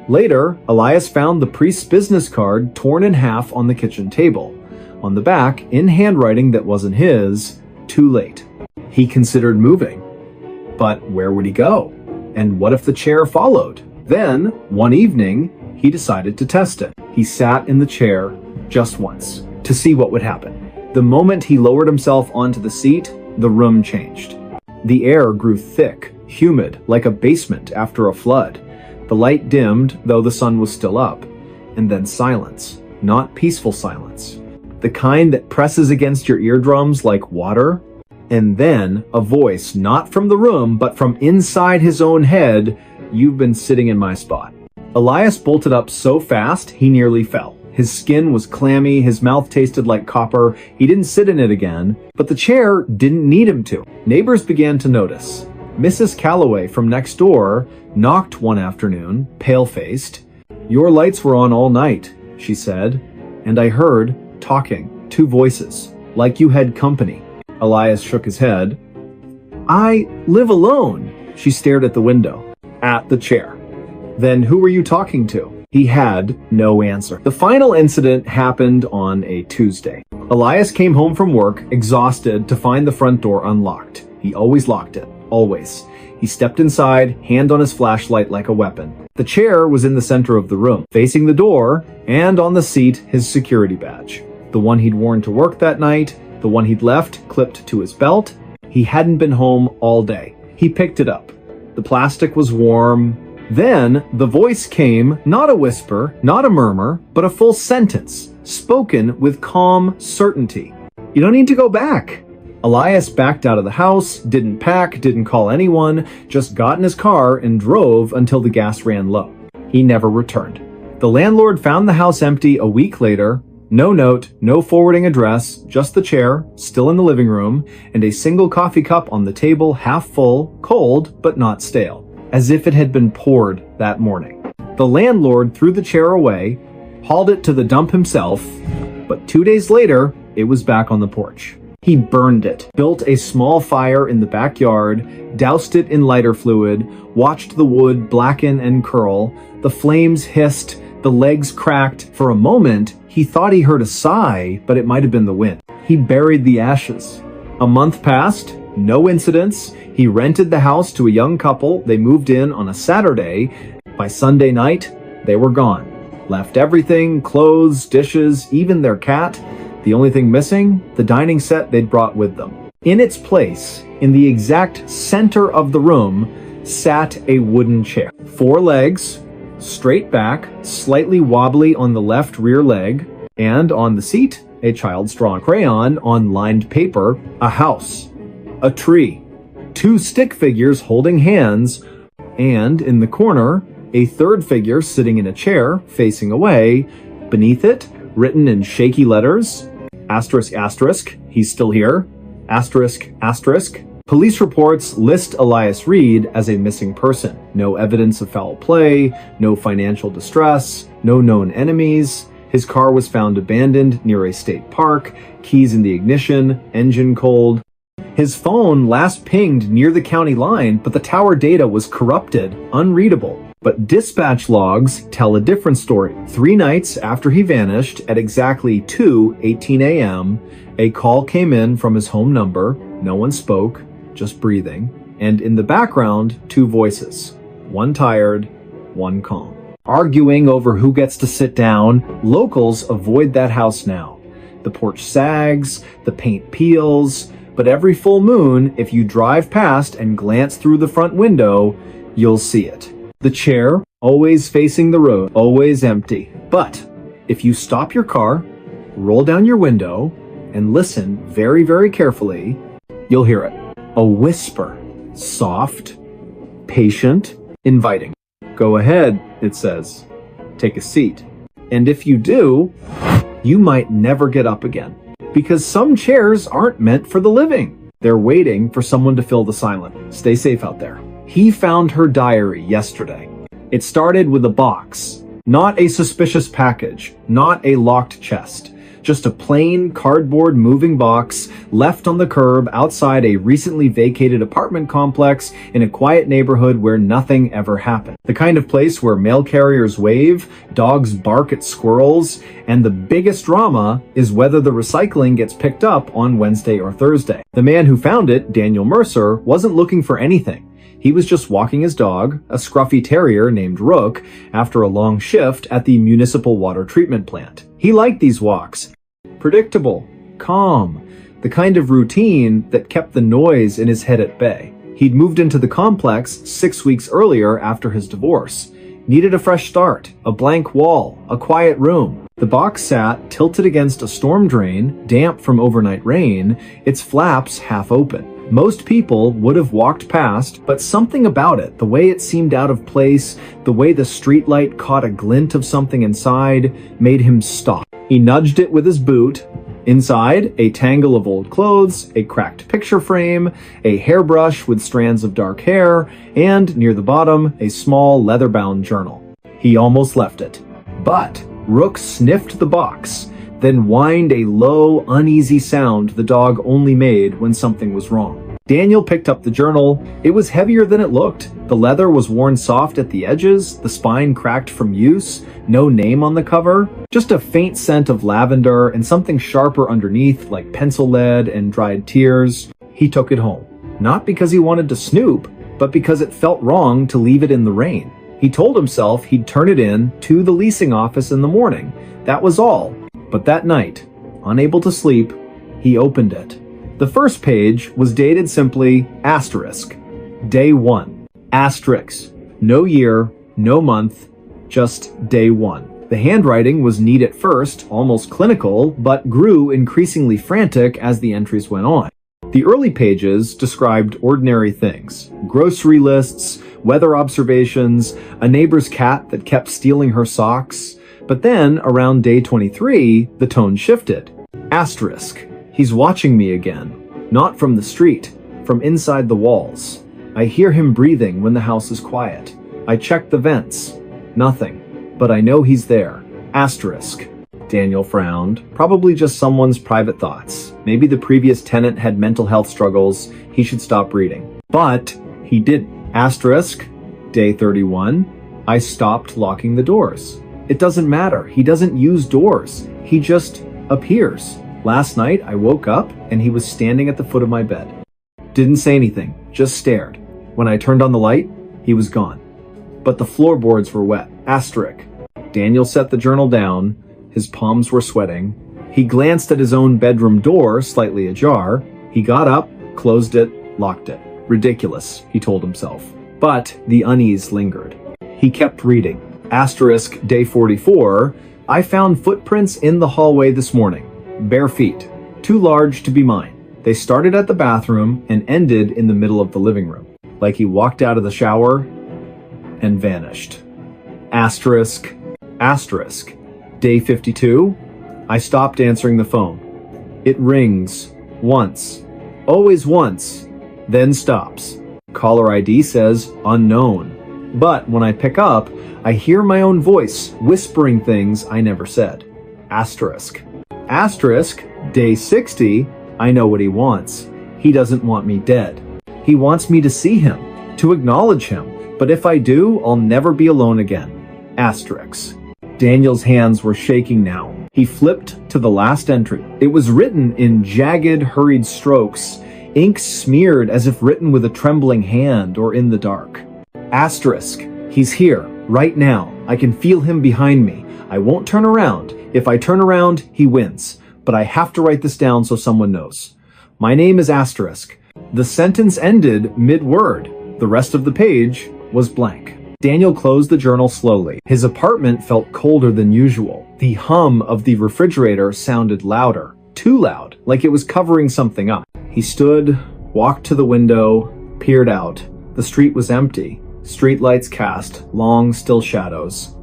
Later, Elias found the priest's business card torn in half on the kitchen table. On the back, in handwriting that wasn't his, "Too late." He considered moving. But where would he go? And what if the chair followed? Then, one evening, he decided to test it. He sat in the chair just once to see what would happen. The moment he lowered himself onto the seat, the room changed. The air grew thick, humid, like a basement after a flood. The light dimmed, though the sun was still up. And then silence. Not peaceful silence. The kind that presses against your eardrums like water. And then a voice, not from the room, but from inside his own head, "You've been sitting in my spot." Elias bolted up so fast, he nearly fell. His skin was clammy, his mouth tasted like copper. He didn't sit in it again, but the chair didn't need him to. Neighbors began to notice. Mrs. Calloway from next door knocked one afternoon, pale-faced. "Your lights were on all night," she said, "and I heard talking, two voices, like you had company." Elias shook his head. "I live alone." She stared at the window, at the chair. "Then who were you talking to?" He had no answer. The final incident happened on a Tuesday. Elias came home from work, exhausted, to find the front door unlocked. He always locked it. Always. He stepped inside, hand on his flashlight like a weapon. The chair was in the center of the room, facing the door, and on the seat, his security badge. The one he'd worn to work that night, the one he'd left clipped to his belt. He hadn't been home all day. He picked it up. The plastic was warm. Then the voice came, not a whisper, not a murmur, but a full sentence, spoken with calm certainty. "You don't need to go back." Elias backed out of the house, didn't pack, didn't call anyone, just got in his car and drove until the gas ran low. He never returned. The landlord found the house empty a week later. No note, no forwarding address, just the chair, still in the living room, and a single coffee cup on the table, half full, cold, but not stale, as if it had been poured that morning. The landlord threw the chair away, hauled it to the dump himself, but 2 days later, it was back on the porch. He burned it, built a small fire in the backyard, doused it in lighter fluid, watched the wood blacken and curl. The flames hissed, the legs cracked. For a moment, he thought he heard a sigh, but it might have been the wind. He buried the ashes. A month passed, no incidents. He rented the house to a young couple. They moved in on a Saturday. By Sunday night, they were gone. Left everything, clothes, dishes, even their cat. The only thing missing, the dining set they'd brought with them. In its place, in the exact center of the room, sat a wooden chair. 4 legs, straight back, slightly wobbly on the left rear leg, and on the seat, a child's drawn crayon on lined paper, a house, a tree, 2 stick figures holding hands, and in the corner, a third figure sitting in a chair facing away. Beneath it, written in shaky letters, asterisk asterisk, he's still here, asterisk asterisk. Police reports list Elias Reed as a missing person. No evidence of foul play, no financial distress, no known enemies. His car was found abandoned near a state park, keys in the ignition, engine cold. His phone last pinged near the county line, but the tower data was corrupted, unreadable. But dispatch logs tell a different story. 3 nights after he vanished, at exactly 2:18 a.m., a call came in from his home number. No one spoke, just breathing. And in the background, 2 voices. One tired, one calm. Arguing over who gets to sit down, locals avoid that house now. The porch sags, the paint peels, but every full moon, if you drive past and glance through the front window, you'll see it. The chair, always facing the road, always empty. But if you stop your car, roll down your window, and listen very, very carefully, you'll hear it. A whisper. Soft, patient, inviting. Go ahead, it says. Take a seat. And if you do, you might never get up again. Because some chairs aren't meant for the living. They're waiting for someone to fill the silence. Stay safe out there. He found her diary yesterday. It started with a box. Not a suspicious package. Not a locked chest. Just a plain cardboard moving box left on the curb outside a recently vacated apartment complex in a quiet neighborhood where nothing ever happened. The kind of place where mail carriers wave, dogs bark at squirrels, and the biggest drama is whether the recycling gets picked up on Wednesday or Thursday. The man who found it, Daniel Mercer, wasn't looking for anything. He was just walking his dog, a scruffy terrier named Rook, after a long shift at the municipal water treatment plant. He liked these walks. Predictable, calm, the kind of routine that kept the noise in his head at bay. He'd moved into the complex 6 weeks earlier after his divorce. Needed a fresh start, a blank wall, a quiet room. The box sat tilted against a storm drain, damp from overnight rain, its flaps half open. Most people would have walked past, but something about it, the way it seemed out of place, the way the streetlight caught a glint of something inside, made him stop. He nudged it with his boot. Inside, a tangle of old clothes, a cracked picture frame, a hairbrush with strands of dark hair, and near the bottom, a small leather-bound journal. He almost left it. But Rook sniffed the box, then whined a low, uneasy sound the dog only made when something was wrong. Daniel picked up the journal. It was heavier than it looked. The leather was worn soft at the edges, the spine cracked from use, no name on the cover, just a faint scent of lavender and something sharper underneath like pencil lead and dried tears. He took it home. Not because he wanted to snoop, but because it felt wrong to leave it in the rain. He told himself he'd turn it in to the leasing office in the morning. That was all. But that night, unable to sleep, he opened it. The first page was dated simply asterisk, day 1, asterisk, no year, no month, just day 1. The handwriting was neat at first, almost clinical, but grew increasingly frantic as the entries went on. The early pages described ordinary things, grocery lists, weather observations, a neighbor's cat that kept stealing her socks. But then, around day 23, the tone shifted. Asterisk. He's watching me again. Not from the street, from inside the walls. I hear him breathing when the house is quiet. I check the vents. Nothing. But I know he's there. Asterisk. Daniel frowned. Probably just someone's private thoughts. Maybe the previous tenant had mental health struggles. He should stop reading. But he didn't. Asterisk. Day 31. I stopped locking the doors. It doesn't matter. He doesn't use doors. He just appears. Last night, I woke up and he was standing at the foot of my bed. Didn't say anything, just stared. When I turned on the light, he was gone. But the floorboards were wet. Asterisk. Daniel set the journal down. His palms were sweating. He glanced at his own bedroom door, slightly ajar. He got up, closed it, locked it. Ridiculous, he told himself. But the unease lingered. He kept reading. Asterisk, day 44. I found footprints in the hallway this morning. Bare feet. Too large to be mine. They started at the bathroom and ended in the middle of the living room. Like he walked out of the shower and vanished. Asterisk. Asterisk. Day 52. I stopped answering the phone. It rings. Once. Always once. Then stops. Caller ID says unknown. But when I pick up, I hear my own voice whispering things I never said. Asterisk. Asterisk. Day 60. I know what he wants. He doesn't want me dead. He wants me to see him, to acknowledge him, But if I do, I'll never be alone again. Asterisk. Daniel's hands were shaking now. He flipped to the last entry. It was written in jagged, hurried strokes, ink smeared as if written with a trembling hand or in the dark. Asterisk. He's here, right now. I can feel him behind me. I won't turn around. If I turn around, he wins. But I have to write this down so someone knows. My name is Asterisk. The sentence ended mid-word. The rest of the page was blank. Daniel closed the journal slowly. His apartment felt colder than usual. The hum of the refrigerator sounded louder. Too loud, like it was covering something up. He stood, walked to the window, peered out. The street was empty. Streetlights cast long, still shadows.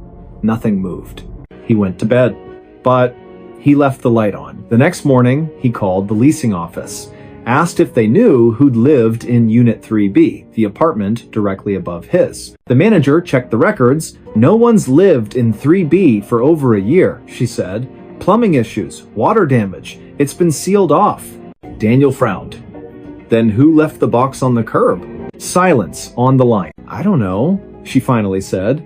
Nothing moved. He went to bed. But he left the light on. The next morning, he called the leasing office, asked if they knew who'd lived in Unit 3B, the apartment directly above his. The manager checked the records. No one's lived in 3B for over a year, she said. Plumbing issues, water damage. It's been sealed off. Daniel frowned. Then who left the box on the curb? Silence on the line. I don't know, she finally said.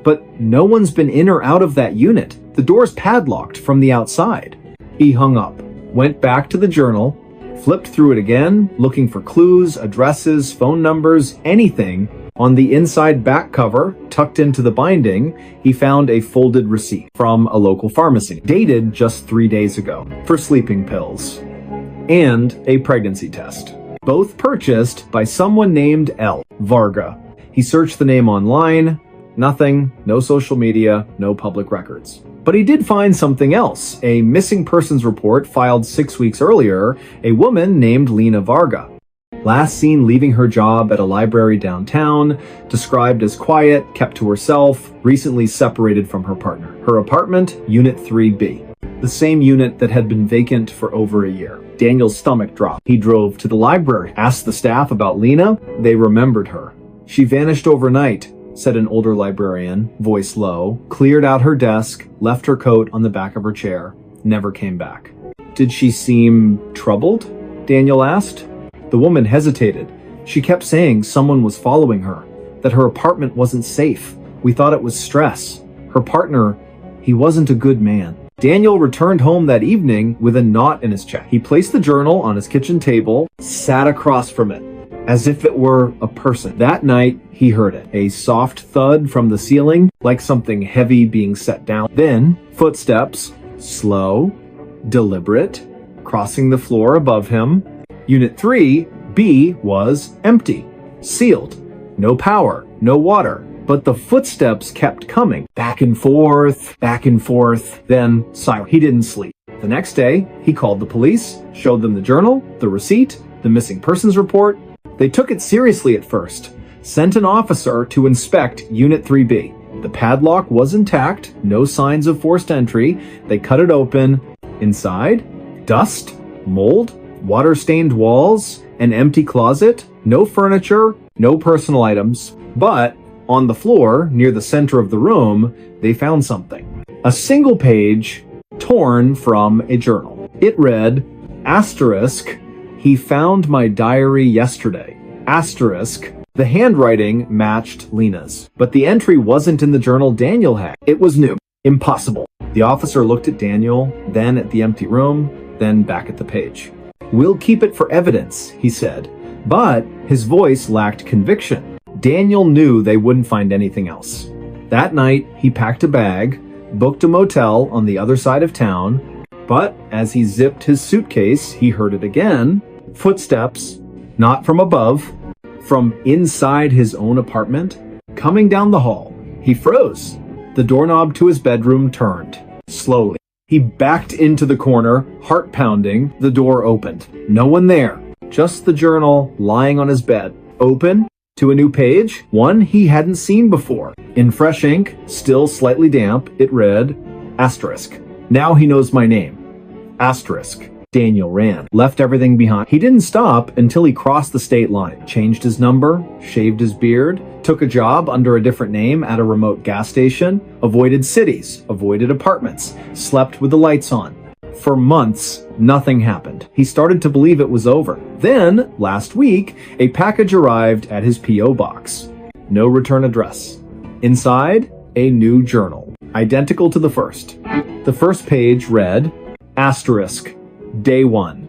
But no one's been in or out of that unit. The door's padlocked from the outside. He hung up, went back to the journal, flipped through it again, looking for clues, addresses, phone numbers, anything. On the inside back cover, tucked into the binding, he found a folded receipt from a local pharmacy, dated just 3 days ago, for sleeping pills, and a pregnancy test. Both purchased by someone named L. Varga. He searched the name online. Nothing, no social media, no public records. But he did find something else, a missing persons report filed 6 weeks earlier, a woman named Lena Varga. Last seen leaving her job at a library downtown, described as quiet, kept to herself, recently separated from her partner. Her apartment, Unit 3B, the same unit that had been vacant for over a year. Daniel's stomach dropped. He drove to the library, asked the staff about Lena. They remembered her. She vanished overnight, said an older librarian, voice low, cleared out her desk, left her coat on the back of her chair, never came back. Did she seem troubled? Daniel asked. The woman hesitated. She kept saying someone was following her, that her apartment wasn't safe. We thought it was stress. Her partner, he wasn't a good man. Daniel returned home that evening with a knot in his chest. He placed the journal on his kitchen table, sat across from it, as if it were a person. That night, he heard it. A soft thud from the ceiling, like something heavy being set down. Then, footsteps, slow, deliberate, crossing the floor above him. Unit 3B was empty, sealed. No power, no water. But the footsteps kept coming. Back and forth, then silent. He didn't sleep. The next day, he called the police, showed them the journal, the receipt, the missing persons report. They took it seriously at first, sent an officer to inspect Unit 3B. The padlock was intact, no signs of forced entry. They cut it open. Inside, dust, mold, water-stained walls, an empty closet, no furniture, no personal items. But on the floor, near the center of the room, they found something. A single page torn from a journal. It read, asterisk, he found my diary yesterday. Asterisk. The handwriting matched Lena's, but the entry wasn't in the journal Daniel had. It was new. Impossible. The officer looked at Daniel, then at the empty room, then back at the page. We'll keep it for evidence, he said, but his voice lacked conviction. Daniel knew they wouldn't find anything else. That night, he packed a bag, booked a motel on the other side of town, but as he zipped his suitcase, he heard it again. Footsteps, not from above, from inside his own apartment, coming down the hall. He froze. The doorknob to his bedroom turned. Slowly. He backed into the corner, heart pounding. The door opened. No one there. Just the journal lying on his bed. Open to a new page, one he hadn't seen before. In fresh ink, still slightly damp, it read, asterisk. Now he knows my name. Asterisk. Daniel ran, left everything behind. He didn't stop until he crossed the state line, changed his number, shaved his beard, took a job under a different name at a remote gas station, avoided cities, avoided apartments, slept with the lights on. For months, nothing happened. He started to believe it was over. Then, last week, a package arrived at his P.O. box. no return address. Inside, a new journal, identical to the first. The first page read, asterisk, day 1,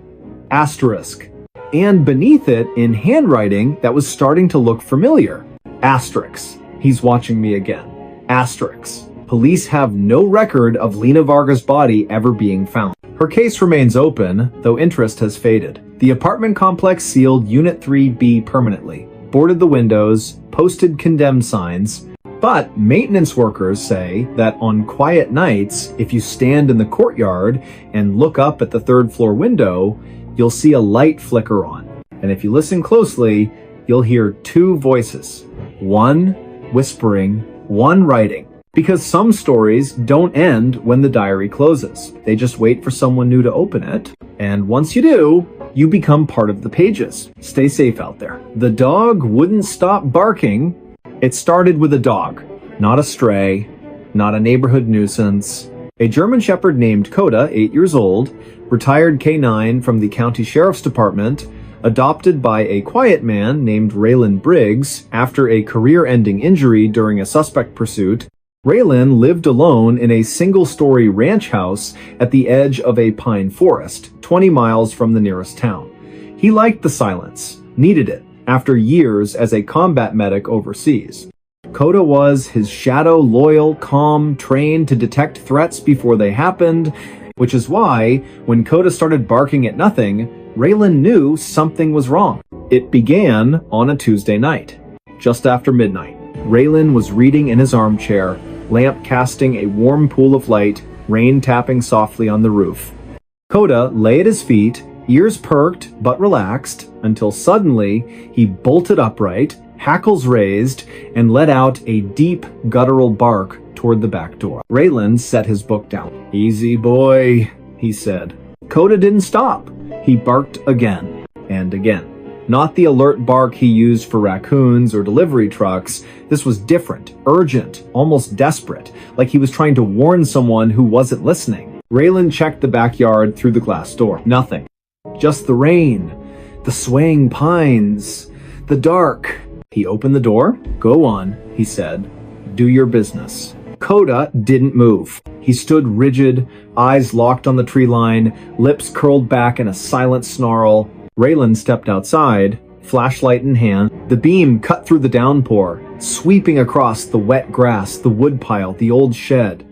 asterisk, and beneath it, in handwriting that was starting to look familiar, asterisk, he's watching me again, asterisk. Police have no record of Lena Varga's body ever being found. Her case remains open, though interest has faded. The apartment complex sealed Unit 3B permanently, boarded the windows, posted condemned signs, but maintenance workers say that on quiet nights, if you stand in the courtyard and look up at the third floor window, you'll see a light flicker on. And if you listen closely, you'll hear 2 voices, one whispering, one writing. Because some stories don't end when the diary closes. They just wait for someone new to open it. And once you do, you become part of the pages. Stay safe out there. The dog wouldn't stop barking. It started with a dog, not a stray, not a neighborhood nuisance. A German Shepherd named Coda, 8 years old, retired K9 from the county sheriff's department, adopted by a quiet man named Raylan Briggs after a career-ending injury during a suspect pursuit. Raylan lived alone in a single-story ranch house at the edge of a pine forest, 20 miles from the nearest town. He liked the silence, needed it, after years as a combat medic overseas. Coda was his shadow, loyal, calm, trained to detect threats before they happened, which is why, when Coda started barking at nothing, Raylan knew something was wrong. It began on a Tuesday night, just after midnight. Raylan was reading in his armchair, lamp casting a warm pool of light, rain tapping softly on the roof. Coda lay at his feet, ears perked but relaxed, until suddenly he bolted upright, hackles raised, and let out a deep, guttural bark toward the back door. Raylan set his book down. "Easy, boy," he said. Coda didn't stop. He barked again and again. Not the alert bark he used for raccoons or delivery trucks. This was different, urgent, almost desperate, like he was trying to warn someone who wasn't listening. Raylan checked the backyard through the glass door. Nothing. Just the rain, the swaying pines, the dark. He opened the door. "Go on," he said. "Do your business." Coda didn't move. He stood rigid, eyes locked on the tree line, lips curled back in a silent snarl. Raylan stepped outside, flashlight in hand. The beam cut through the downpour, sweeping across the wet grass, the woodpile, the old shed.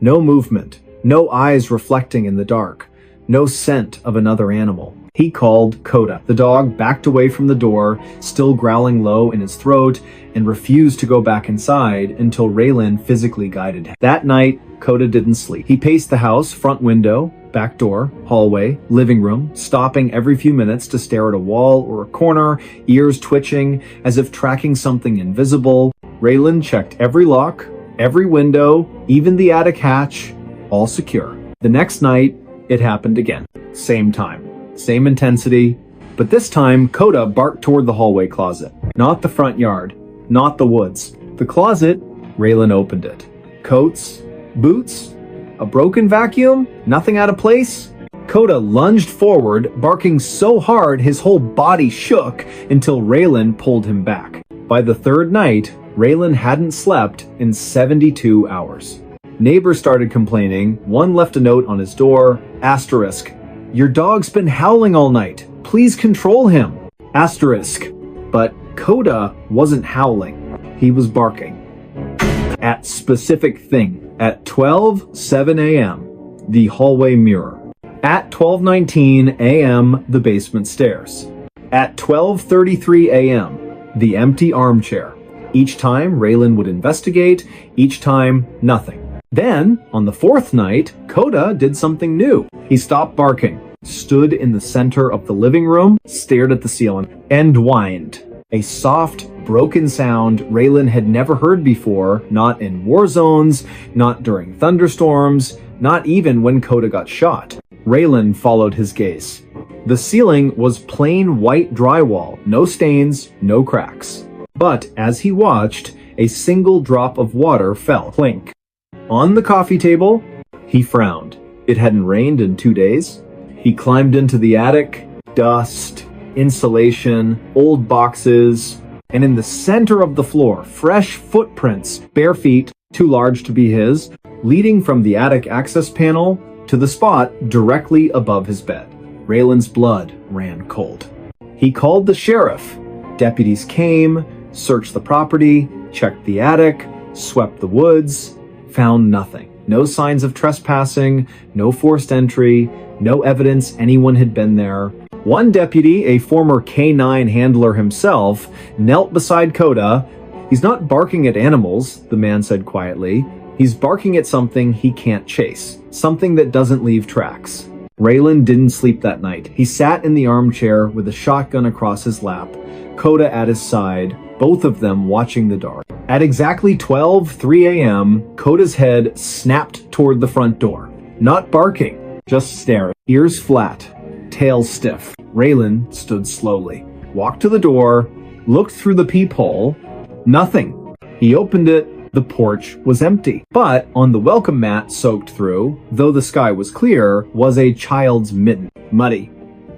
No movement, no eyes reflecting in the dark, no scent of another animal. He called Coda. The dog backed away from the door, still growling low in his throat, and refused to go back inside until Raylan physically guided him. That night, Coda didn't sleep. He paced the house, front window, back door, hallway, living room, stopping every few minutes to stare at a wall or a corner, ears twitching as if tracking something invisible. Raylan checked every lock, every window, even the attic hatch, all secure. The next night, it happened again. Same time, same intensity, but this time Coda barked toward the hallway closet. Not the front yard, not the woods. The closet, Raylan opened it. Coats, boots, a broken vacuum, nothing out of place. Coda lunged forward, barking so hard his whole body shook until Raylan pulled him back. By the third night, Raylan hadn't slept in 72 hours. Neighbors started complaining. One left a note on his door, asterisk, "Your dog's been howling all night. Please control him." Asterisk. But Coda wasn't howling. He was barking. At specific thing. At 12:07 a.m., the hallway mirror. At 12:19 a.m., the basement stairs. At 12:33 a.m., the empty armchair. Each time, Raylan would investigate. Each time, nothing. Then, on the fourth night, Coda did something new. He stopped barking, stood in the center of the living room, stared at the ceiling, and whined. A soft, broken sound Raylan had never heard before, not in war zones, not during thunderstorms, not even when Coda got shot. Raylan followed his gaze. The ceiling was plain white drywall, no stains, no cracks. But as he watched, a single drop of water fell. Clink. On the coffee table, he frowned. It hadn't rained in 2 days. He climbed into the attic. Dust, insulation, old boxes. And in the center of the floor, fresh footprints, bare feet, too large to be his, leading from the attic access panel to the spot directly above his bed. Raylan's blood ran cold. He called the sheriff. Deputies came, searched the property, checked the attic, swept the woods, found nothing. No signs of trespassing, no forced entry, no evidence anyone had been there. One deputy, a former K9 handler himself, knelt beside Coda. "He's not barking at animals," the man said quietly. "He's barking at something he can't chase, something that doesn't leave tracks." Raylan didn't sleep that night. He sat in the armchair with a shotgun across his lap, Coda at his side, both of them watching the dark. At exactly 12:03 a.m., Coda's head snapped toward the front door. Not barking, just staring, ears flat, tail stiff. Raylan stood slowly, walked to the door, looked through the peephole. Nothing. He opened it. The porch was empty, but on the welcome mat soaked through, though the sky was clear, was a child's mitten, muddy,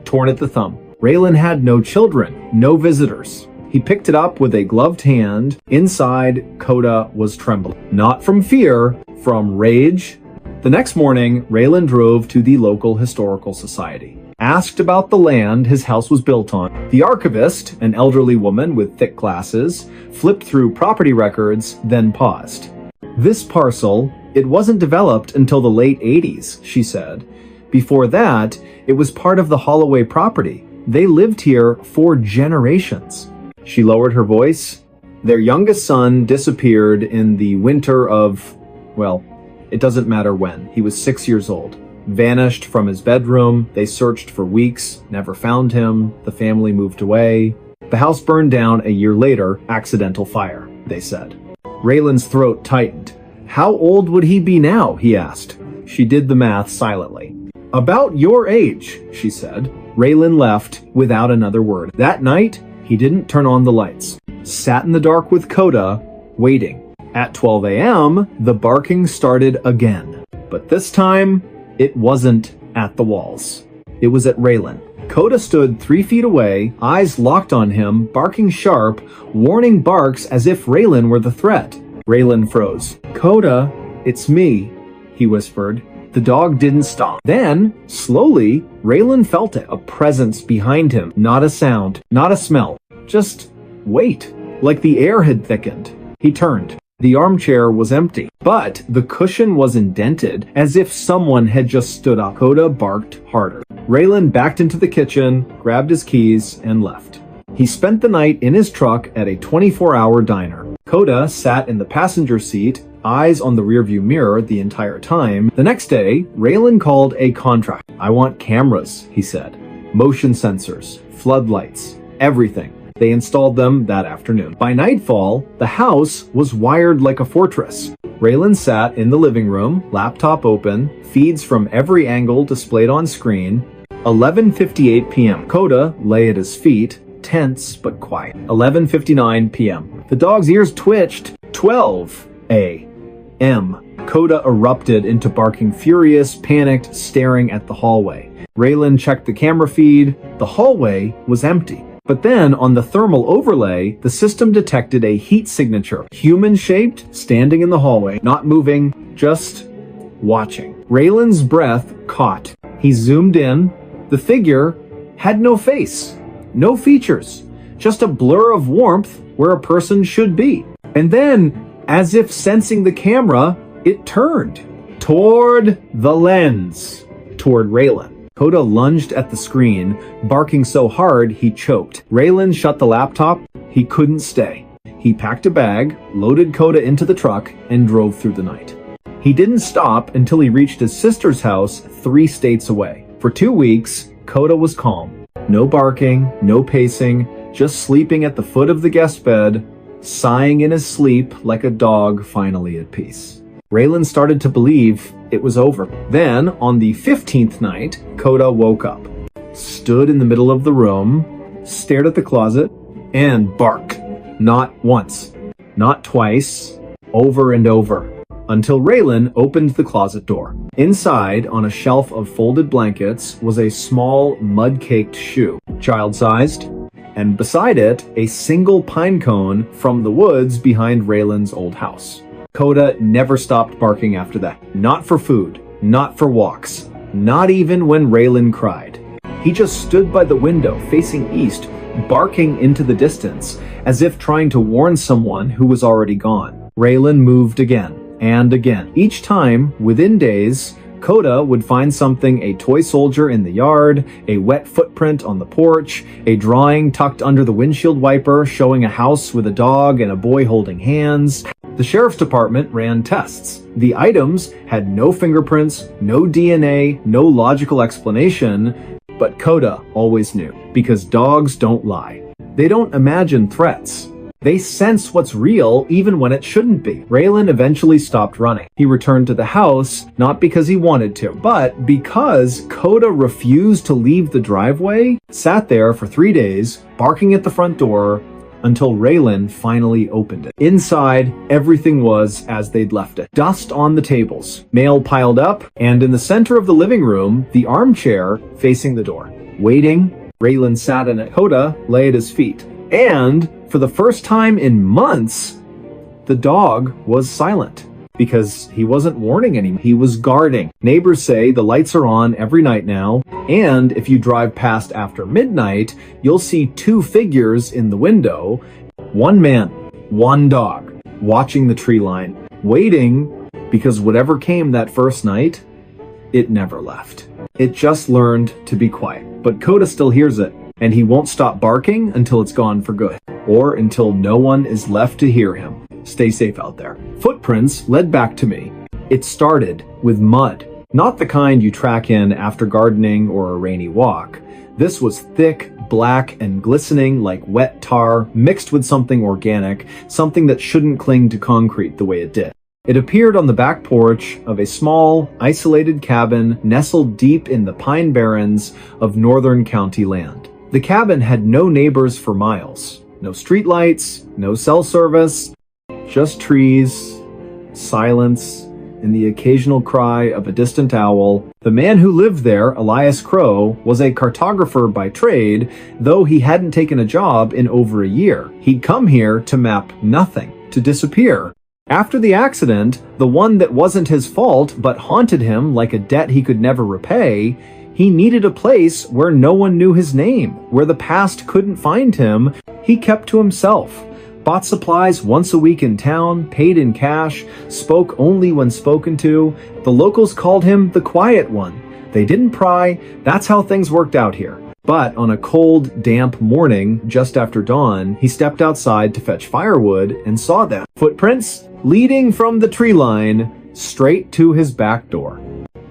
torn at the thumb. Raylan had no children, no visitors. He picked it up with a gloved hand. Inside, Coda was trembling. Not from fear, from rage. The next morning, Raylan drove to the local historical society. Asked about the land his house was built on. The archivist, an elderly woman with thick glasses, flipped through property records, then paused. "This parcel, it wasn't developed until the late 80s, she said. Before that, it was part of the Holloway property. They lived here for generations." She lowered her voice. "Their youngest son disappeared in the winter of, well, it doesn't matter when. He was 6 years old. Vanished from his bedroom. They searched for weeks, never found him. The family moved away. The house burned down a year later, accidental fire, they said." Raylan's throat tightened. "How old would he be now?" he asked. She did the math silently. "About your age," she said. Raylan left without another word. That night, he didn't turn on the lights. Sat in the dark with Coda, waiting. At 12 a.m., the barking started again. But this time, it wasn't at the walls. It was at Raylan. Coda stood 3 feet away, eyes locked on him, barking sharp, warning barks as if Raylan were the threat. Raylan froze. "Coda, it's me," he whispered. The dog didn't stop. Then, slowly, Raylan felt it, a presence behind him. Not a sound, not a smell. Just wait. Like the air had thickened. He turned. The armchair was empty, but the cushion was indented, as if someone had just stood up. Coda barked harder. Raylan backed into the kitchen, grabbed his keys, and left. He spent the night in his truck at a 24-hour diner. Coda sat in the passenger seat, eyes on the rearview mirror the entire time. The next day, Raylan called a contractor. "I want cameras," he said. "Motion sensors, floodlights, everything." They installed them that afternoon. By nightfall, the house was wired like a fortress. Raylan sat in the living room, laptop open, feeds from every angle displayed on screen. 11:58 p.m. Coda lay at his feet, tense but quiet. 11:59 p.m. The dog's ears twitched. 12 a.m. Coda erupted into barking, furious, panicked, staring at the hallway. Raylan checked the camera feed. The hallway was empty. But then, on the thermal overlay, the system detected a heat signature. Human-shaped, standing in the hallway, not moving, just watching. Raylan's breath caught. He zoomed in. The figure had no face, no features, just a blur of warmth where a person should be. And then, as if sensing the camera, it turned toward the lens, toward Raylan. Coda lunged at the screen, barking so hard he choked. Raylan shut the laptop. He couldn't stay. He packed a bag, loaded Coda into the truck, and drove through the night. He didn't stop until he reached his sister's house 3 states away. For 2 weeks, Coda was calm. No barking, no pacing, just sleeping at the foot of the guest bed, sighing in his sleep like a dog finally at peace. Raylan started to believe it was over. Then, on the 15th night, Coda woke up, stood in the middle of the room, stared at the closet, and barked. Not once, not twice, over and over, until Raylan opened the closet door. Inside, on a shelf of folded blankets, was a small, mud-caked shoe. Child-sized, and beside it, a single pine cone from the woods behind Raylan's old house. Coda never stopped barking after that. Not for food, not for walks, not even when Raylan cried. He just stood by the window facing east, barking into the distance, as if trying to warn someone who was already gone. Raylan moved again and again. Each time, within days, Coda would find something: a toy soldier in the yard, a wet footprint on the porch, a drawing tucked under the windshield wiper showing a house with a dog and a boy holding hands. The sheriff's department ran tests. The items had no fingerprints, no DNA, no logical explanation, but Coda always knew, because dogs don't lie. They don't imagine threats. They sense what's real even when it shouldn't be. Raylan eventually stopped running. He returned to the house, not because he wanted to, but because Coda refused to leave the driveway, sat there for 3 days, barking at the front door, until Raylan finally opened it. Inside, everything was as they'd left it. Dust on the tables, mail piled up, and in the center of the living room, the armchair facing the door. Waiting, Raylan sat in it. Coda lay at his feet. And for the first time in months, the dog was silent, because he wasn't warning anyone. He was guarding. Neighbors say the lights are on every night now, and if you drive past after midnight, you'll see 2 figures in the window, 1 man, 1 dog, watching the tree line, waiting, because whatever came that first night, it never left. It just learned to be quiet. But Coda still hears it, and he won't stop barking until it's gone for good, or until no one is left to hear him. Stay safe out there. Footprints led back to me. It started with mud. Not the kind you track in after gardening or a rainy walk. This was thick, black, and glistening like wet tar mixed with something organic, something that shouldn't cling to concrete the way it did. It appeared on the back porch of a small, isolated cabin nestled deep in the pine barrens of northern county land. The cabin had no neighbors for miles. No streetlights, no cell service, just trees, silence, and the occasional cry of a distant owl. The man who lived there, Elias Crow, was a cartographer by trade, though he hadn't taken a job in over a year. He'd come here to map nothing, to disappear. After the accident, the one that wasn't his fault but haunted him like a debt he could never repay, he needed a place where no one knew his name, where the past couldn't find him. He kept to himself, bought supplies once a week in town, paid in cash, spoke only when spoken to. The locals called him the quiet one. They didn't pry. That's how things worked out here. But on a cold, damp morning, just after dawn, he stepped outside to fetch firewood and saw them. Footprints leading from the tree line straight to his back door.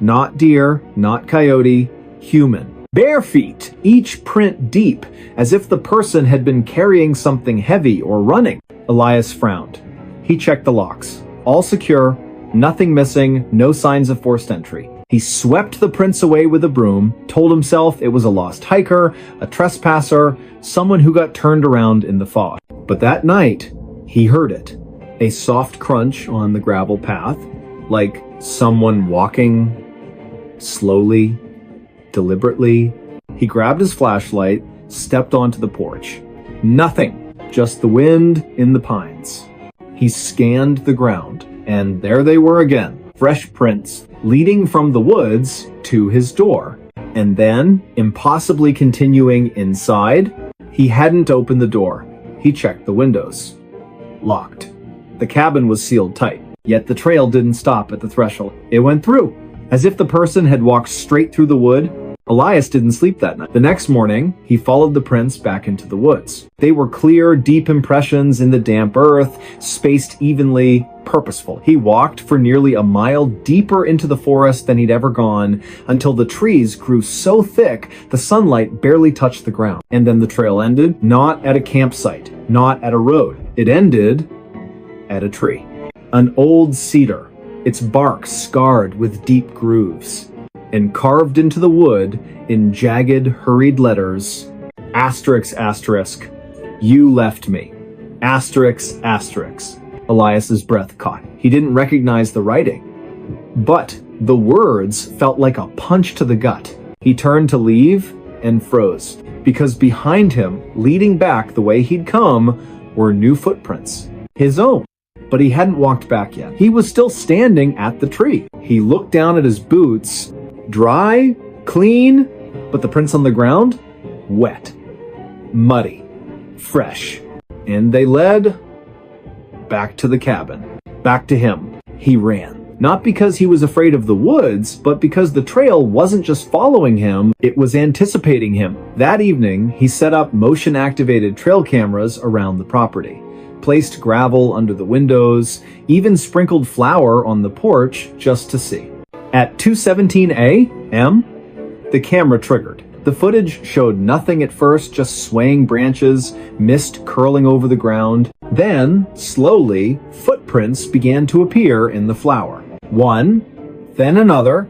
Not deer, not coyote, human. Bare feet, each print deep, as if the person had been carrying something heavy or running. Elias frowned. He checked the locks. All secure, nothing missing, no signs of forced entry. He swept the prints away with a broom, told himself it was a lost hiker, a trespasser, someone who got turned around in the fog. But that night, he heard it. A soft crunch on the gravel path, like someone walking slowly, deliberately. He grabbed his flashlight, stepped onto the porch. Nothing, just the wind in the pines. He scanned the ground, and there they were again, fresh prints leading from the woods to his door. And then, impossibly continuing inside, he hadn't opened the door. He checked the windows. Locked. The cabin was sealed tight, yet the trail didn't stop at the threshold. It went through, as if the person had walked straight through the wood. Elias didn't sleep that night. The next morning, he followed the prints back into the woods. They were clear, deep impressions in the damp earth, spaced evenly, purposeful. He walked for nearly a mile deeper into the forest than he'd ever gone, until the trees grew so thick the sunlight barely touched the ground. And then the trail ended, not at a campsite, not at a road. It ended at a tree. An old cedar, its bark scarred with deep grooves. And carved into the wood, in jagged, hurried letters, asterisk, asterisk, you left me. Asterisk, asterisk. Elias's breath caught. He didn't recognize the writing, but the words felt like a punch to the gut. He turned to leave, and froze, because behind him, leading back the way he'd come, were new footprints. His own. But he hadn't walked back yet. He was still standing at the tree. He looked down at his boots. Dry, clean, but the prints on the ground? Wet, muddy, fresh. And they led back to the cabin. Back to him. He ran. Not because he was afraid of the woods, but because the trail wasn't just following him, it was anticipating him. That evening, he set up motion-activated trail cameras around the property, placed gravel under the windows, even sprinkled flour on the porch just to see. At 2:17 a.m., the camera triggered. The footage showed nothing at first, just swaying branches, mist curling over the ground. Then, slowly, footprints began to appear in the flour. One, then another,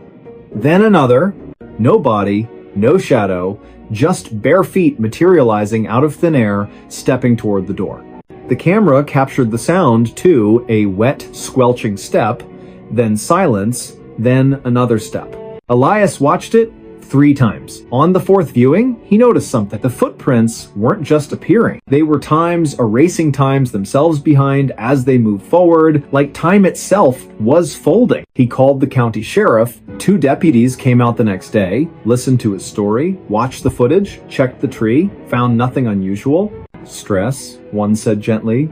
no body, no shadow, just bare feet materializing out of thin air, stepping toward the door. The camera captured the sound too, a wet, squelching step, then silence, then another step. Elias watched it 3 times. On the 4th viewing, he noticed something. The footprints weren't just appearing. They were erasing times themselves behind as they moved forward, like time itself was folding. He called the county sheriff. 2 deputies came out the next day, listened to his story, watched the footage, checked the tree, found nothing unusual. Stress, one said gently.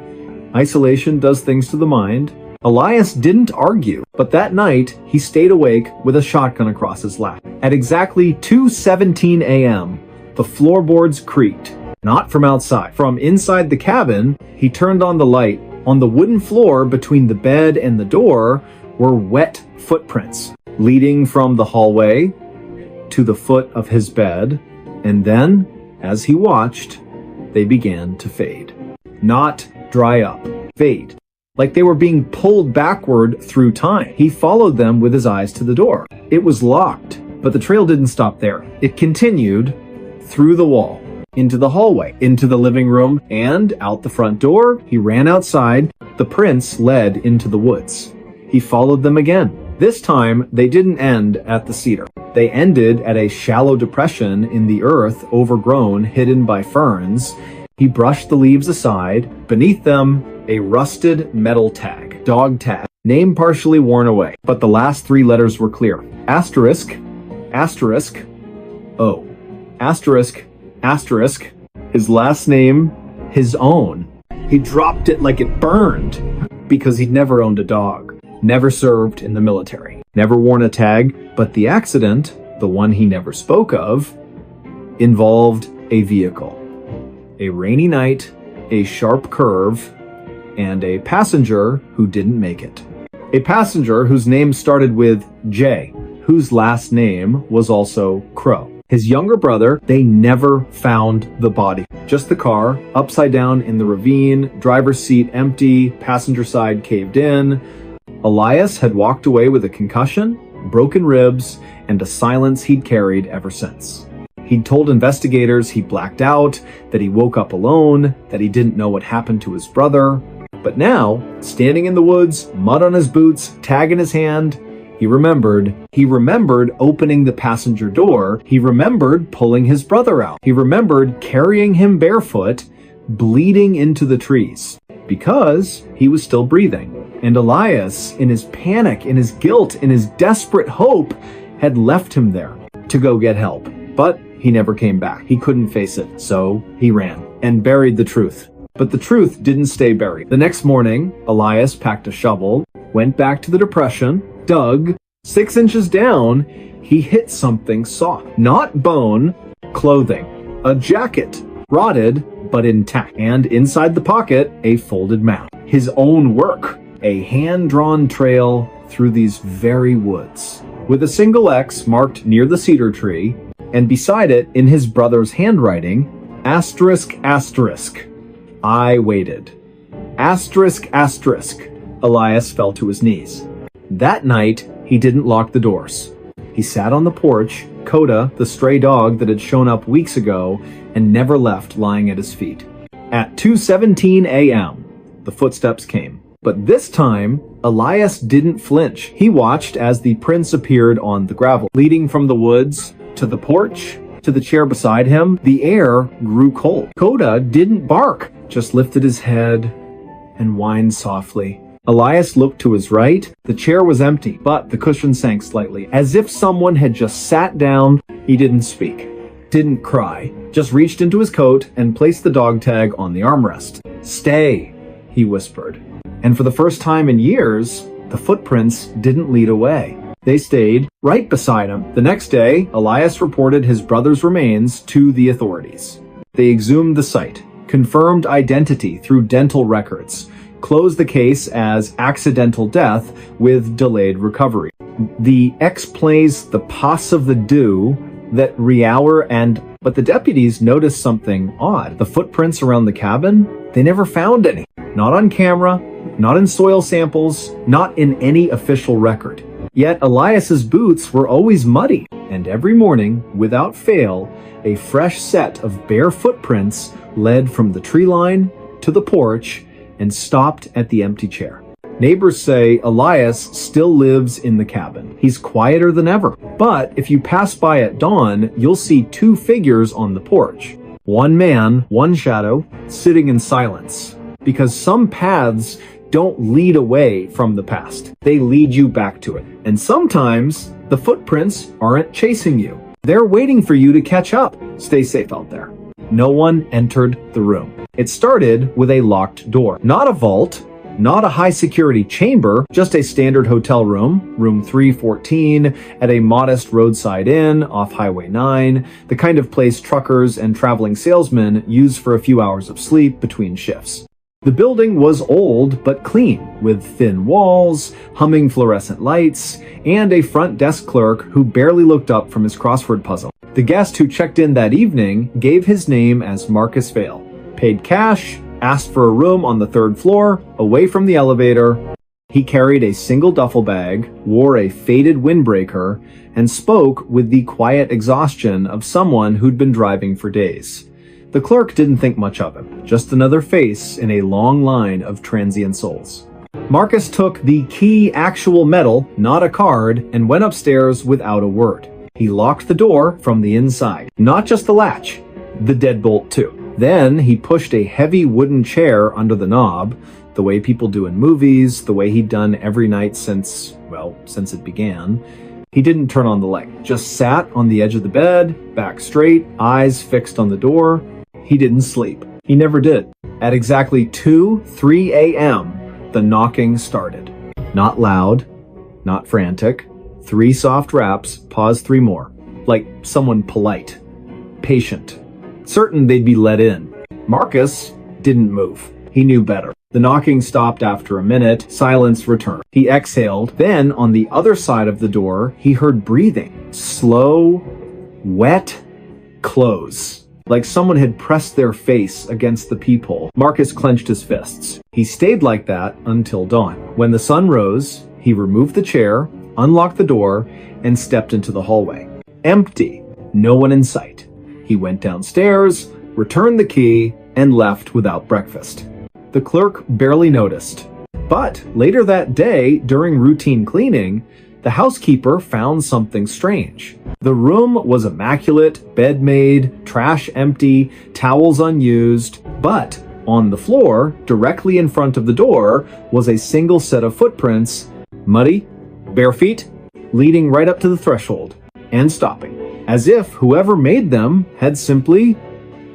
Isolation does things to the mind. Elias didn't argue, but that night, he stayed awake with a shotgun across his lap. At exactly 2:17 a.m., the floorboards creaked. Not from outside. From inside the cabin, he turned on the light. On the wooden floor between the bed and the door were wet footprints, leading from the hallway to the foot of his bed, and then, as he watched, they began to fade. Not dry up. Fade. Like they were being pulled backward through time. He followed them with his eyes to the door. It was locked, but the trail didn't stop there. It continued through the wall, into the hallway, into the living room, and out the front door. He ran outside. The prints led into the woods. He followed them again. This time, they didn't end at the cedar. They ended at a shallow depression in the earth, overgrown, hidden by ferns. He brushed the leaves aside. Beneath them, a rusted metal tag. Dog tag. Name partially worn away, but the last 3 letters were clear. Asterisk, asterisk, O. Asterisk, asterisk. His last name, his own. He dropped it like it burned, because he'd never owned a dog. Never served in the military. Never worn a tag, but the accident, the one he never spoke of, involved a vehicle. A rainy night, a sharp curve, and a passenger who didn't make it. A passenger whose name started with J, whose last name was also Crow. His younger brother, they never found the body. Just the car, upside down in the ravine, driver's seat empty, passenger side caved in. Elias had walked away with a concussion, broken ribs, and a silence he'd carried ever since. He'd told investigators he blacked out, that he woke up alone, that he didn't know what happened to his brother. But now, standing in the woods, mud on his boots, tag in his hand, he remembered. He remembered opening the passenger door. He remembered pulling his brother out. He remembered carrying him barefoot, bleeding into the trees, because he was still breathing. And Elias, in his panic, in his guilt, in his desperate hope, had left him there to go get help. But he never came back. He couldn't face it, so he ran and buried the truth. But the truth didn't stay buried. The next morning, Elias packed a shovel, went back to the depression, dug. 6 inches down, he hit something soft. Not bone, clothing. A jacket, rotted but intact. And inside the pocket, a folded map. His own work. A hand-drawn trail through these very woods, with a single X marked near the cedar tree, and beside it, in his brother's handwriting, asterisk, asterisk. I waited. Asterisk, asterisk. Elias fell to his knees. That night, he didn't lock the doors. He sat on the porch, Coda, the stray dog that had shown up weeks ago and never left lying at his feet. At 2:17 a.m., the footsteps came. But this time, Elias didn't flinch. He watched as the prints appeared on the gravel, leading from the woods to the porch to the chair beside him, the air grew cold. Coda didn't bark, just lifted his head and whined softly. Elias looked to his right. The chair was empty, but the cushion sank slightly, as if someone had just sat down. He didn't speak, didn't cry, just reached into his coat and placed the dog tag on the armrest. "Stay," he whispered. And for the first time in years, the footprints didn't lead away. They stayed right beside him. The next day, Elias reported his brother's remains to the authorities. They exhumed the site, confirmed identity through dental records, closed the case as accidental death with delayed recovery. The X plays the pass of the do that Riauer but the deputies noticed something odd. The footprints around the cabin, they never found any. Not on camera, not in soil samples, not in any official record. Yet Elias's boots were always muddy, and every morning, without fail, a fresh set of bare footprints led from the tree line to the porch and stopped at the empty chair. Neighbors say Elias still lives in the cabin. He's quieter than ever. But if you pass by at dawn, you'll see two figures on the porch. One man, one shadow, sitting in silence. Because some paths don't lead away from the past. They lead you back to it. And sometimes the footprints aren't chasing you. They're waiting for you to catch up. Stay safe out there. No one entered the room. It started with a locked door. Not a vault, not a high-security chamber, just a standard hotel room, room 314, at a modest roadside inn off Highway 9, the kind of place truckers and traveling salesmen use for a few hours of sleep between shifts. The building was old but clean, with thin walls, humming fluorescent lights, and a front desk clerk who barely looked up from his crossword puzzle. The guest who checked in that evening gave his name as Marcus Vale, paid cash, asked for a room on the third floor, away from the elevator. He carried a single duffel bag, wore a faded windbreaker, and spoke with the quiet exhaustion of someone who'd been driving for days. The clerk didn't think much of him, just another face in a long line of transient souls. Marcus took the key actual metal, not a card, and went upstairs without a word. He locked the door from the inside, not just the latch, the deadbolt too. Then he pushed a heavy wooden chair under the knob, the way people do in movies, the way he'd done every night since it began. He didn't turn on the light, just sat on the edge of the bed, back straight, eyes fixed on the door. He didn't sleep. He never did. At exactly 3 a.m., the knocking started. Not loud, not frantic. 3 soft raps, pause 3 more. Like someone polite, patient, certain they'd be let in. Marcus didn't move. He knew better. The knocking stopped after a minute. Silence returned. He exhaled. Then, on the other side of the door, he heard breathing. Slow, wet, close. Like someone had pressed their face against the peephole. Marcus clenched his fists. He stayed like that until dawn. When the sun rose, he removed the chair, unlocked the door, and stepped into the hallway. Empty. No one in sight. He went downstairs, returned the key, and left without breakfast. The clerk barely noticed. But later that day, during routine cleaning, the housekeeper found something strange. The room was immaculate, bed made, trash empty, towels unused, but on the floor, directly in front of the door, was a single set of footprints, muddy, bare feet, leading right up to the threshold, and stopping, as if whoever made them had simply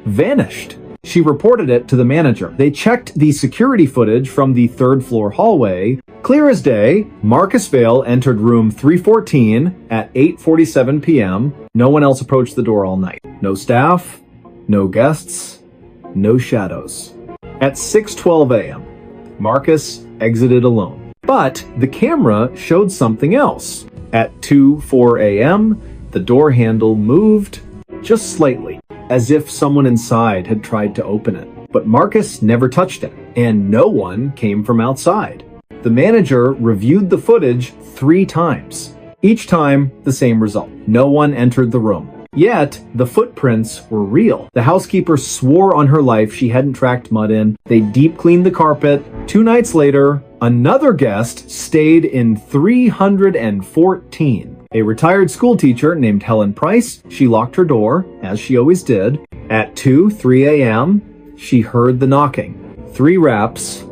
vanished. She reported it to the manager. They checked the security footage from the third floor hallway. Clear as day, Marcus Vale entered room 314 at 8:47 p.m. No one else approached the door all night. No staff, no guests, no shadows. At 6:12 a.m., Marcus exited alone. But the camera showed something else. At 2:04 a.m., the door handle moved just slightly, as if someone inside had tried to open it. But Marcus never touched it, and no one came from outside. The manager reviewed the footage 3 times. Each time, the same result. No one entered the room. Yet, the footprints were real. The housekeeper swore on her life she hadn't tracked mud in. They deep cleaned the carpet. 2 nights later, another guest stayed in 314. A retired school teacher named Helen Price, she locked her door, as she always did. At 3 a.m., she heard the knocking. 3 raps,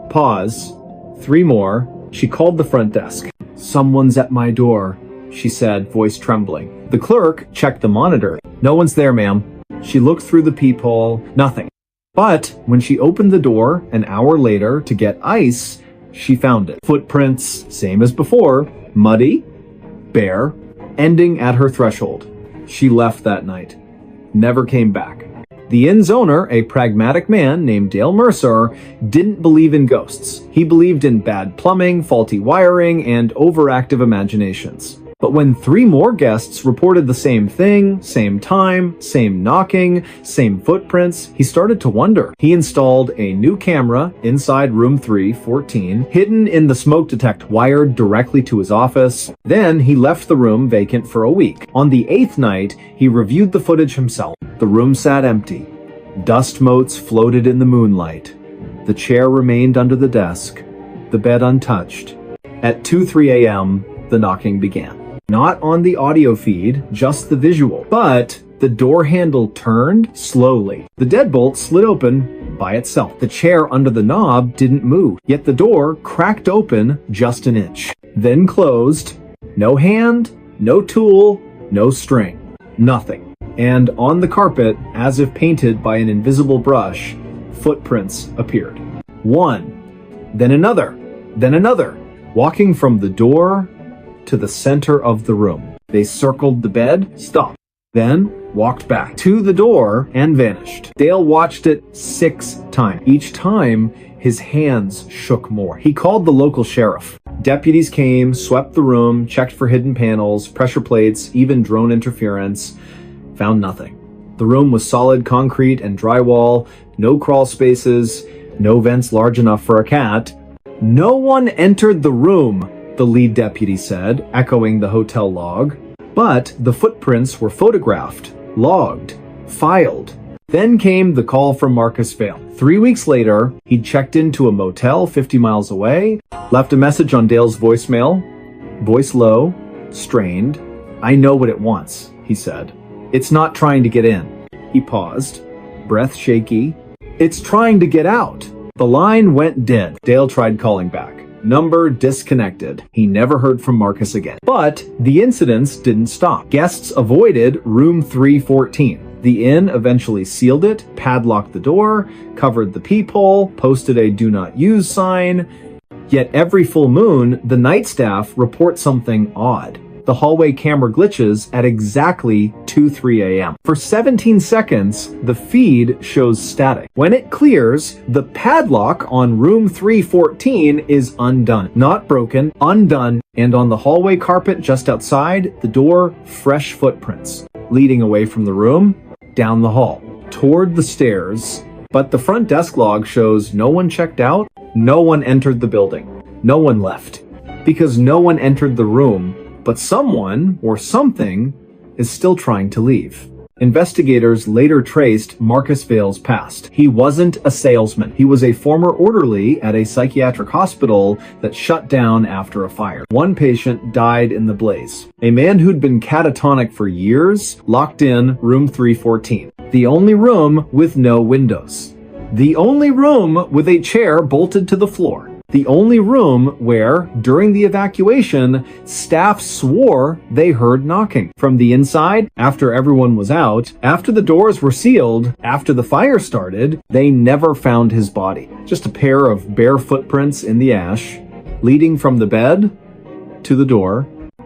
pause, 3 more. She called the front desk. "Someone's at my door," she said, voice trembling. The clerk checked the monitor. "No one's there, ma'am." She looked through the peephole. Nothing. But when she opened the door an hour later to get ice, she found it. Footprints, same as before, muddy, bare, ending at her threshold. She left that night. Never came back. The inn's owner, a pragmatic man named Dale Mercer, didn't believe in ghosts. He believed in bad plumbing, faulty wiring, and overactive imaginations. But when 3 more guests reported the same thing, same time, same knocking, same footprints, he started to wonder. He installed a new camera inside room 314, hidden in the smoke detector wired directly to his office. Then he left the room vacant for a week. On the 8th night, he reviewed the footage himself. The room sat empty. Dust motes floated in the moonlight. The chair remained under the desk, the bed untouched. At 2:03 a.m., the knocking began. Not on the audio feed, just the visual. But the door handle turned slowly. The deadbolt slid open by itself. The chair under the knob didn't move, yet the door cracked open just an inch. Then closed. No hand, no tool, no string. Nothing. And on the carpet, as if painted by an invisible brush, footprints appeared. One, then another, walking from the door to the center of the room. They circled the bed, stopped, then walked back to the door and vanished. Dale watched it 6 times. Each time, his hands shook more. He called the local sheriff. Deputies came, swept the room, checked for hidden panels, pressure plates, even drone interference. Found nothing. The room was solid concrete and drywall, no crawl spaces, no vents large enough for a cat. No one entered the room, the lead deputy said, echoing the hotel log. But the footprints were photographed, logged, filed. Then came the call from Marcus Vale. 3 weeks later, he'd checked into a motel 50 miles away, left a message on Dale's voicemail. Voice low, strained. "I know what it wants," he said. "It's not trying to get in." He paused, breath shaky. "It's trying to get out." The line went dead. Dale tried calling back. Number disconnected. He never heard from Marcus again. But the incidents didn't stop. Guests avoided room 314. The inn eventually sealed it, padlocked the door, covered the peephole, posted a "do not use" sign. Yet every full moon, the night staff report something odd. The hallway camera glitches at exactly 2:03 a.m. For 17 seconds, the feed shows static. When it clears, the padlock on room 314 is undone. Not broken, undone, and on the hallway carpet just outside the door, fresh footprints, leading away from the room, down the hall, toward the stairs. But the front desk log shows no one checked out, no one entered the building, no one left. Because no one entered the room, but someone or something is still trying to leave. Investigators later traced Marcus Vale's past. He wasn't a salesman. He was a former orderly at a psychiatric hospital that shut down after a fire. One patient died in the blaze. A man who'd been catatonic for years locked in room 314. The only room with no windows. The only room with a chair bolted to the floor. The only room where, during the evacuation, staff swore they heard knocking. From the inside, after everyone was out, after the doors were sealed, after the fire started, they never found his body. Just a pair of bare footprints in the ash, leading from the bed to the door,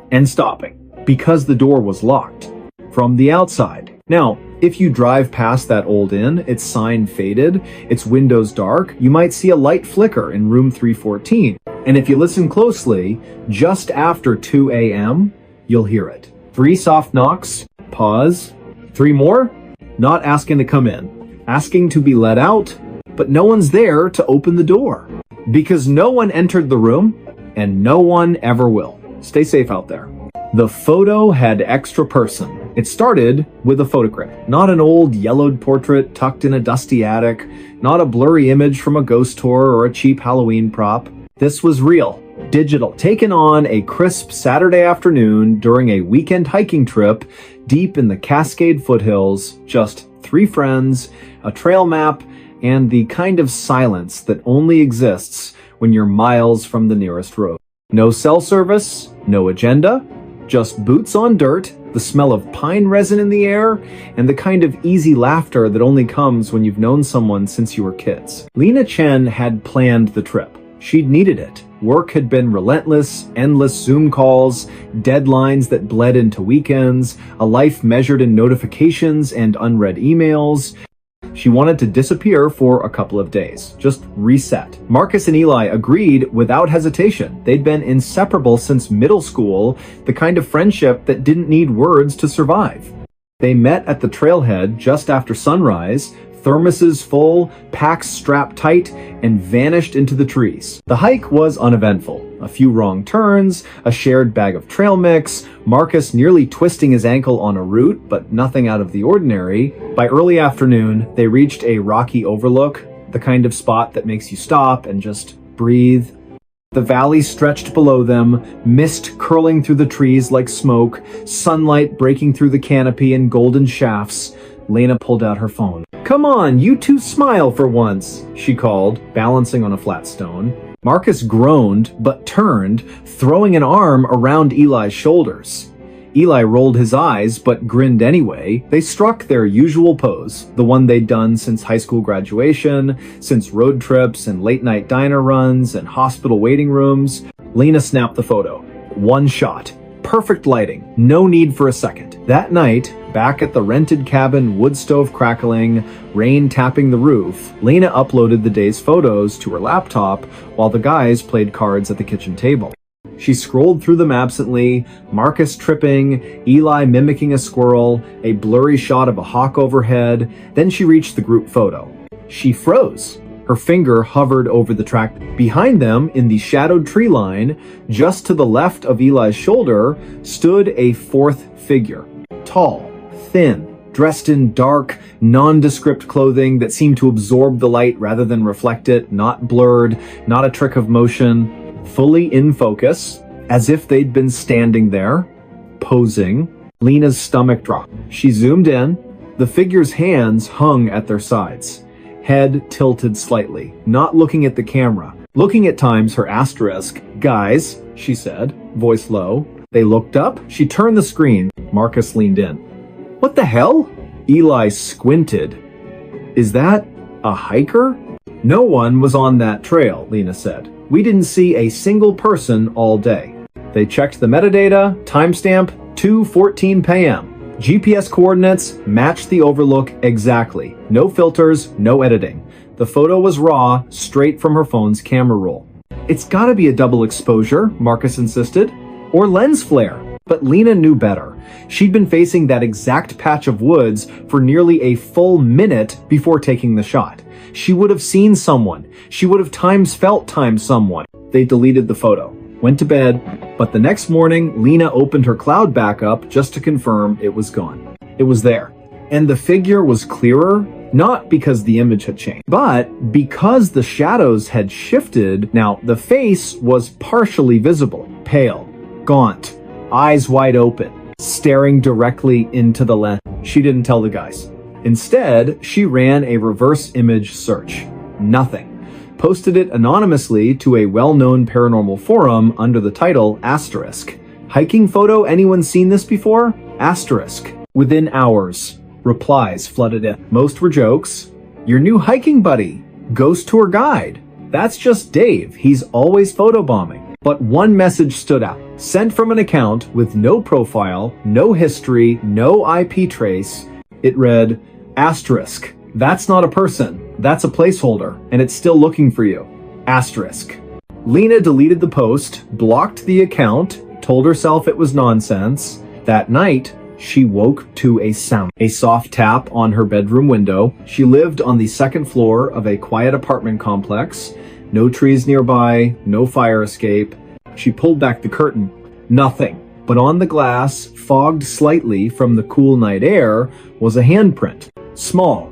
and stopping, because the door was locked from the outside. Now, if you drive past that old inn, its sign faded, its windows dark, you might see a light flicker in room 314. And if you listen closely, just after 2 a.m., you'll hear it. 3 soft knocks, pause. 3 more, not asking to come in, asking to be let out, but no one's there to open the door. Because no one entered the room, and no one ever will. Stay safe out there. The photo had extra person. It started with a photograph. Not an old yellowed portrait tucked in a dusty attic, not a blurry image from a ghost tour or a cheap Halloween prop. This was real. digital, taken on a crisp Saturday afternoon during a weekend hiking trip deep in the Cascade foothills, just 3 friends, a trail map, and the kind of silence that only exists when you're miles from the nearest road. No cell service, no agenda, just boots on dirt, the smell of pine resin in the air, and the kind of easy laughter that only comes when you've known someone since you were kids. Lena Chen had planned the trip. She'd needed it. Work had been relentless, endless Zoom calls, deadlines that bled into weekends, a life measured in notifications and unread emails. She wanted to disappear for a couple of days, just reset. Marcus and Eli agreed without hesitation. They'd been inseparable since middle school, the kind of friendship that didn't need words to survive. They met at the trailhead just after sunrise, thermoses full, packs strapped tight, and vanished into the trees. The hike was uneventful. A few wrong turns, a shared bag of trail mix, Marcus nearly twisting his ankle on a root, but nothing out of the ordinary. By early afternoon, they reached a rocky overlook, the kind of spot that makes you stop and just breathe. The valley stretched below them, mist curling through the trees like smoke, sunlight breaking through the canopy in golden shafts. Lena pulled out her phone. "Come on, you two smile for once," she called, balancing on a flat stone. Marcus groaned, but turned, throwing an arm around Eli's shoulders. Eli rolled his eyes, but grinned anyway. They struck their usual pose, the one they'd done since high school graduation, since road trips and late-night diner runs and hospital waiting rooms. Lena snapped the photo. One shot. Perfect lighting. No need for a second. That night, back at the rented cabin, wood stove crackling, rain tapping the roof, Lena uploaded the day's photos to her laptop while the guys played cards at the kitchen table. She scrolled through them absently, Marcus tripping, Eli mimicking a squirrel, a blurry shot of a hawk overhead. Then she reached the group photo. She froze. Her finger hovered over the track. Behind them, in the shadowed tree line, just to the left of Eli's shoulder, stood a fourth figure. Tall, thin, dressed in dark, nondescript clothing that seemed to absorb the light rather than reflect it, not blurred, not a trick of motion, fully in focus, as if they'd been standing there, posing. Lena's stomach dropped. She zoomed in. The figure's hands hung at their sides. Head tilted slightly, not looking at the camera, looking at times her asterisk. "Guys," she said, voice low. They looked up. She turned the screen. Marcus leaned in. "What the hell?" Eli squinted. "Is that a hiker?" "No one was on that trail," Lena said. "We didn't see a single person all day." They checked the metadata, timestamp 2:14 p.m. GPS coordinates matched the overlook exactly. No filters, no editing. The photo was raw, straight from her phone's camera roll. "It's gotta be a double exposure," Marcus insisted. "Or lens flare." But Lena knew better. She'd been facing that exact patch of woods for nearly a full minute before taking the shot. She would have seen someone. She would have felt someone. They deleted the photo. Went to bed, but the next morning, Lena opened her cloud backup just to confirm it was gone. It was there. And the figure was clearer, not because the image had changed, but because the shadows had shifted. Now, the face was partially visible, pale, gaunt, eyes wide open, staring directly into the lens. She didn't tell the guys. Instead, she ran a reverse image search. Nothing. Posted it anonymously to a well-known paranormal forum under the title asterisk. "Hiking photo, anyone seen this before?" Asterisk. Within hours, replies flooded in. Most were jokes. "Your new hiking buddy. Ghost tour guide. That's just Dave. He's always photobombing." But one message stood out. Sent from an account with no profile, no history, no IP trace. It read, asterisk. "That's not a person. That's a placeholder, and it's still looking for you. Asterisk." Lena deleted the post, blocked the account, told herself it was nonsense. That night, she woke to a sound. A soft tap on her bedroom window. She lived on the second floor of a quiet apartment complex. No trees nearby, no fire escape. She pulled back the curtain. Nothing. But on the glass, fogged slightly from the cool night air, was a handprint. Small,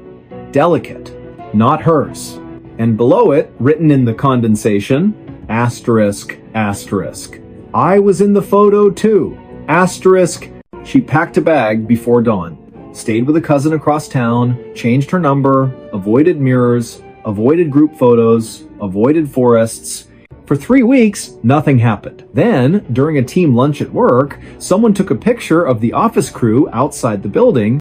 delicate, not hers. And below it, written in the condensation, Asterisk, asterisk. I was in the photo too. Asterisk. She packed a bag before dawn, stayed with a cousin across town, changed her number, avoided mirrors, avoided group photos, avoided forests. For 3 weeks, nothing happened. Then, during a team lunch at work, someone took a picture of the office crew outside the building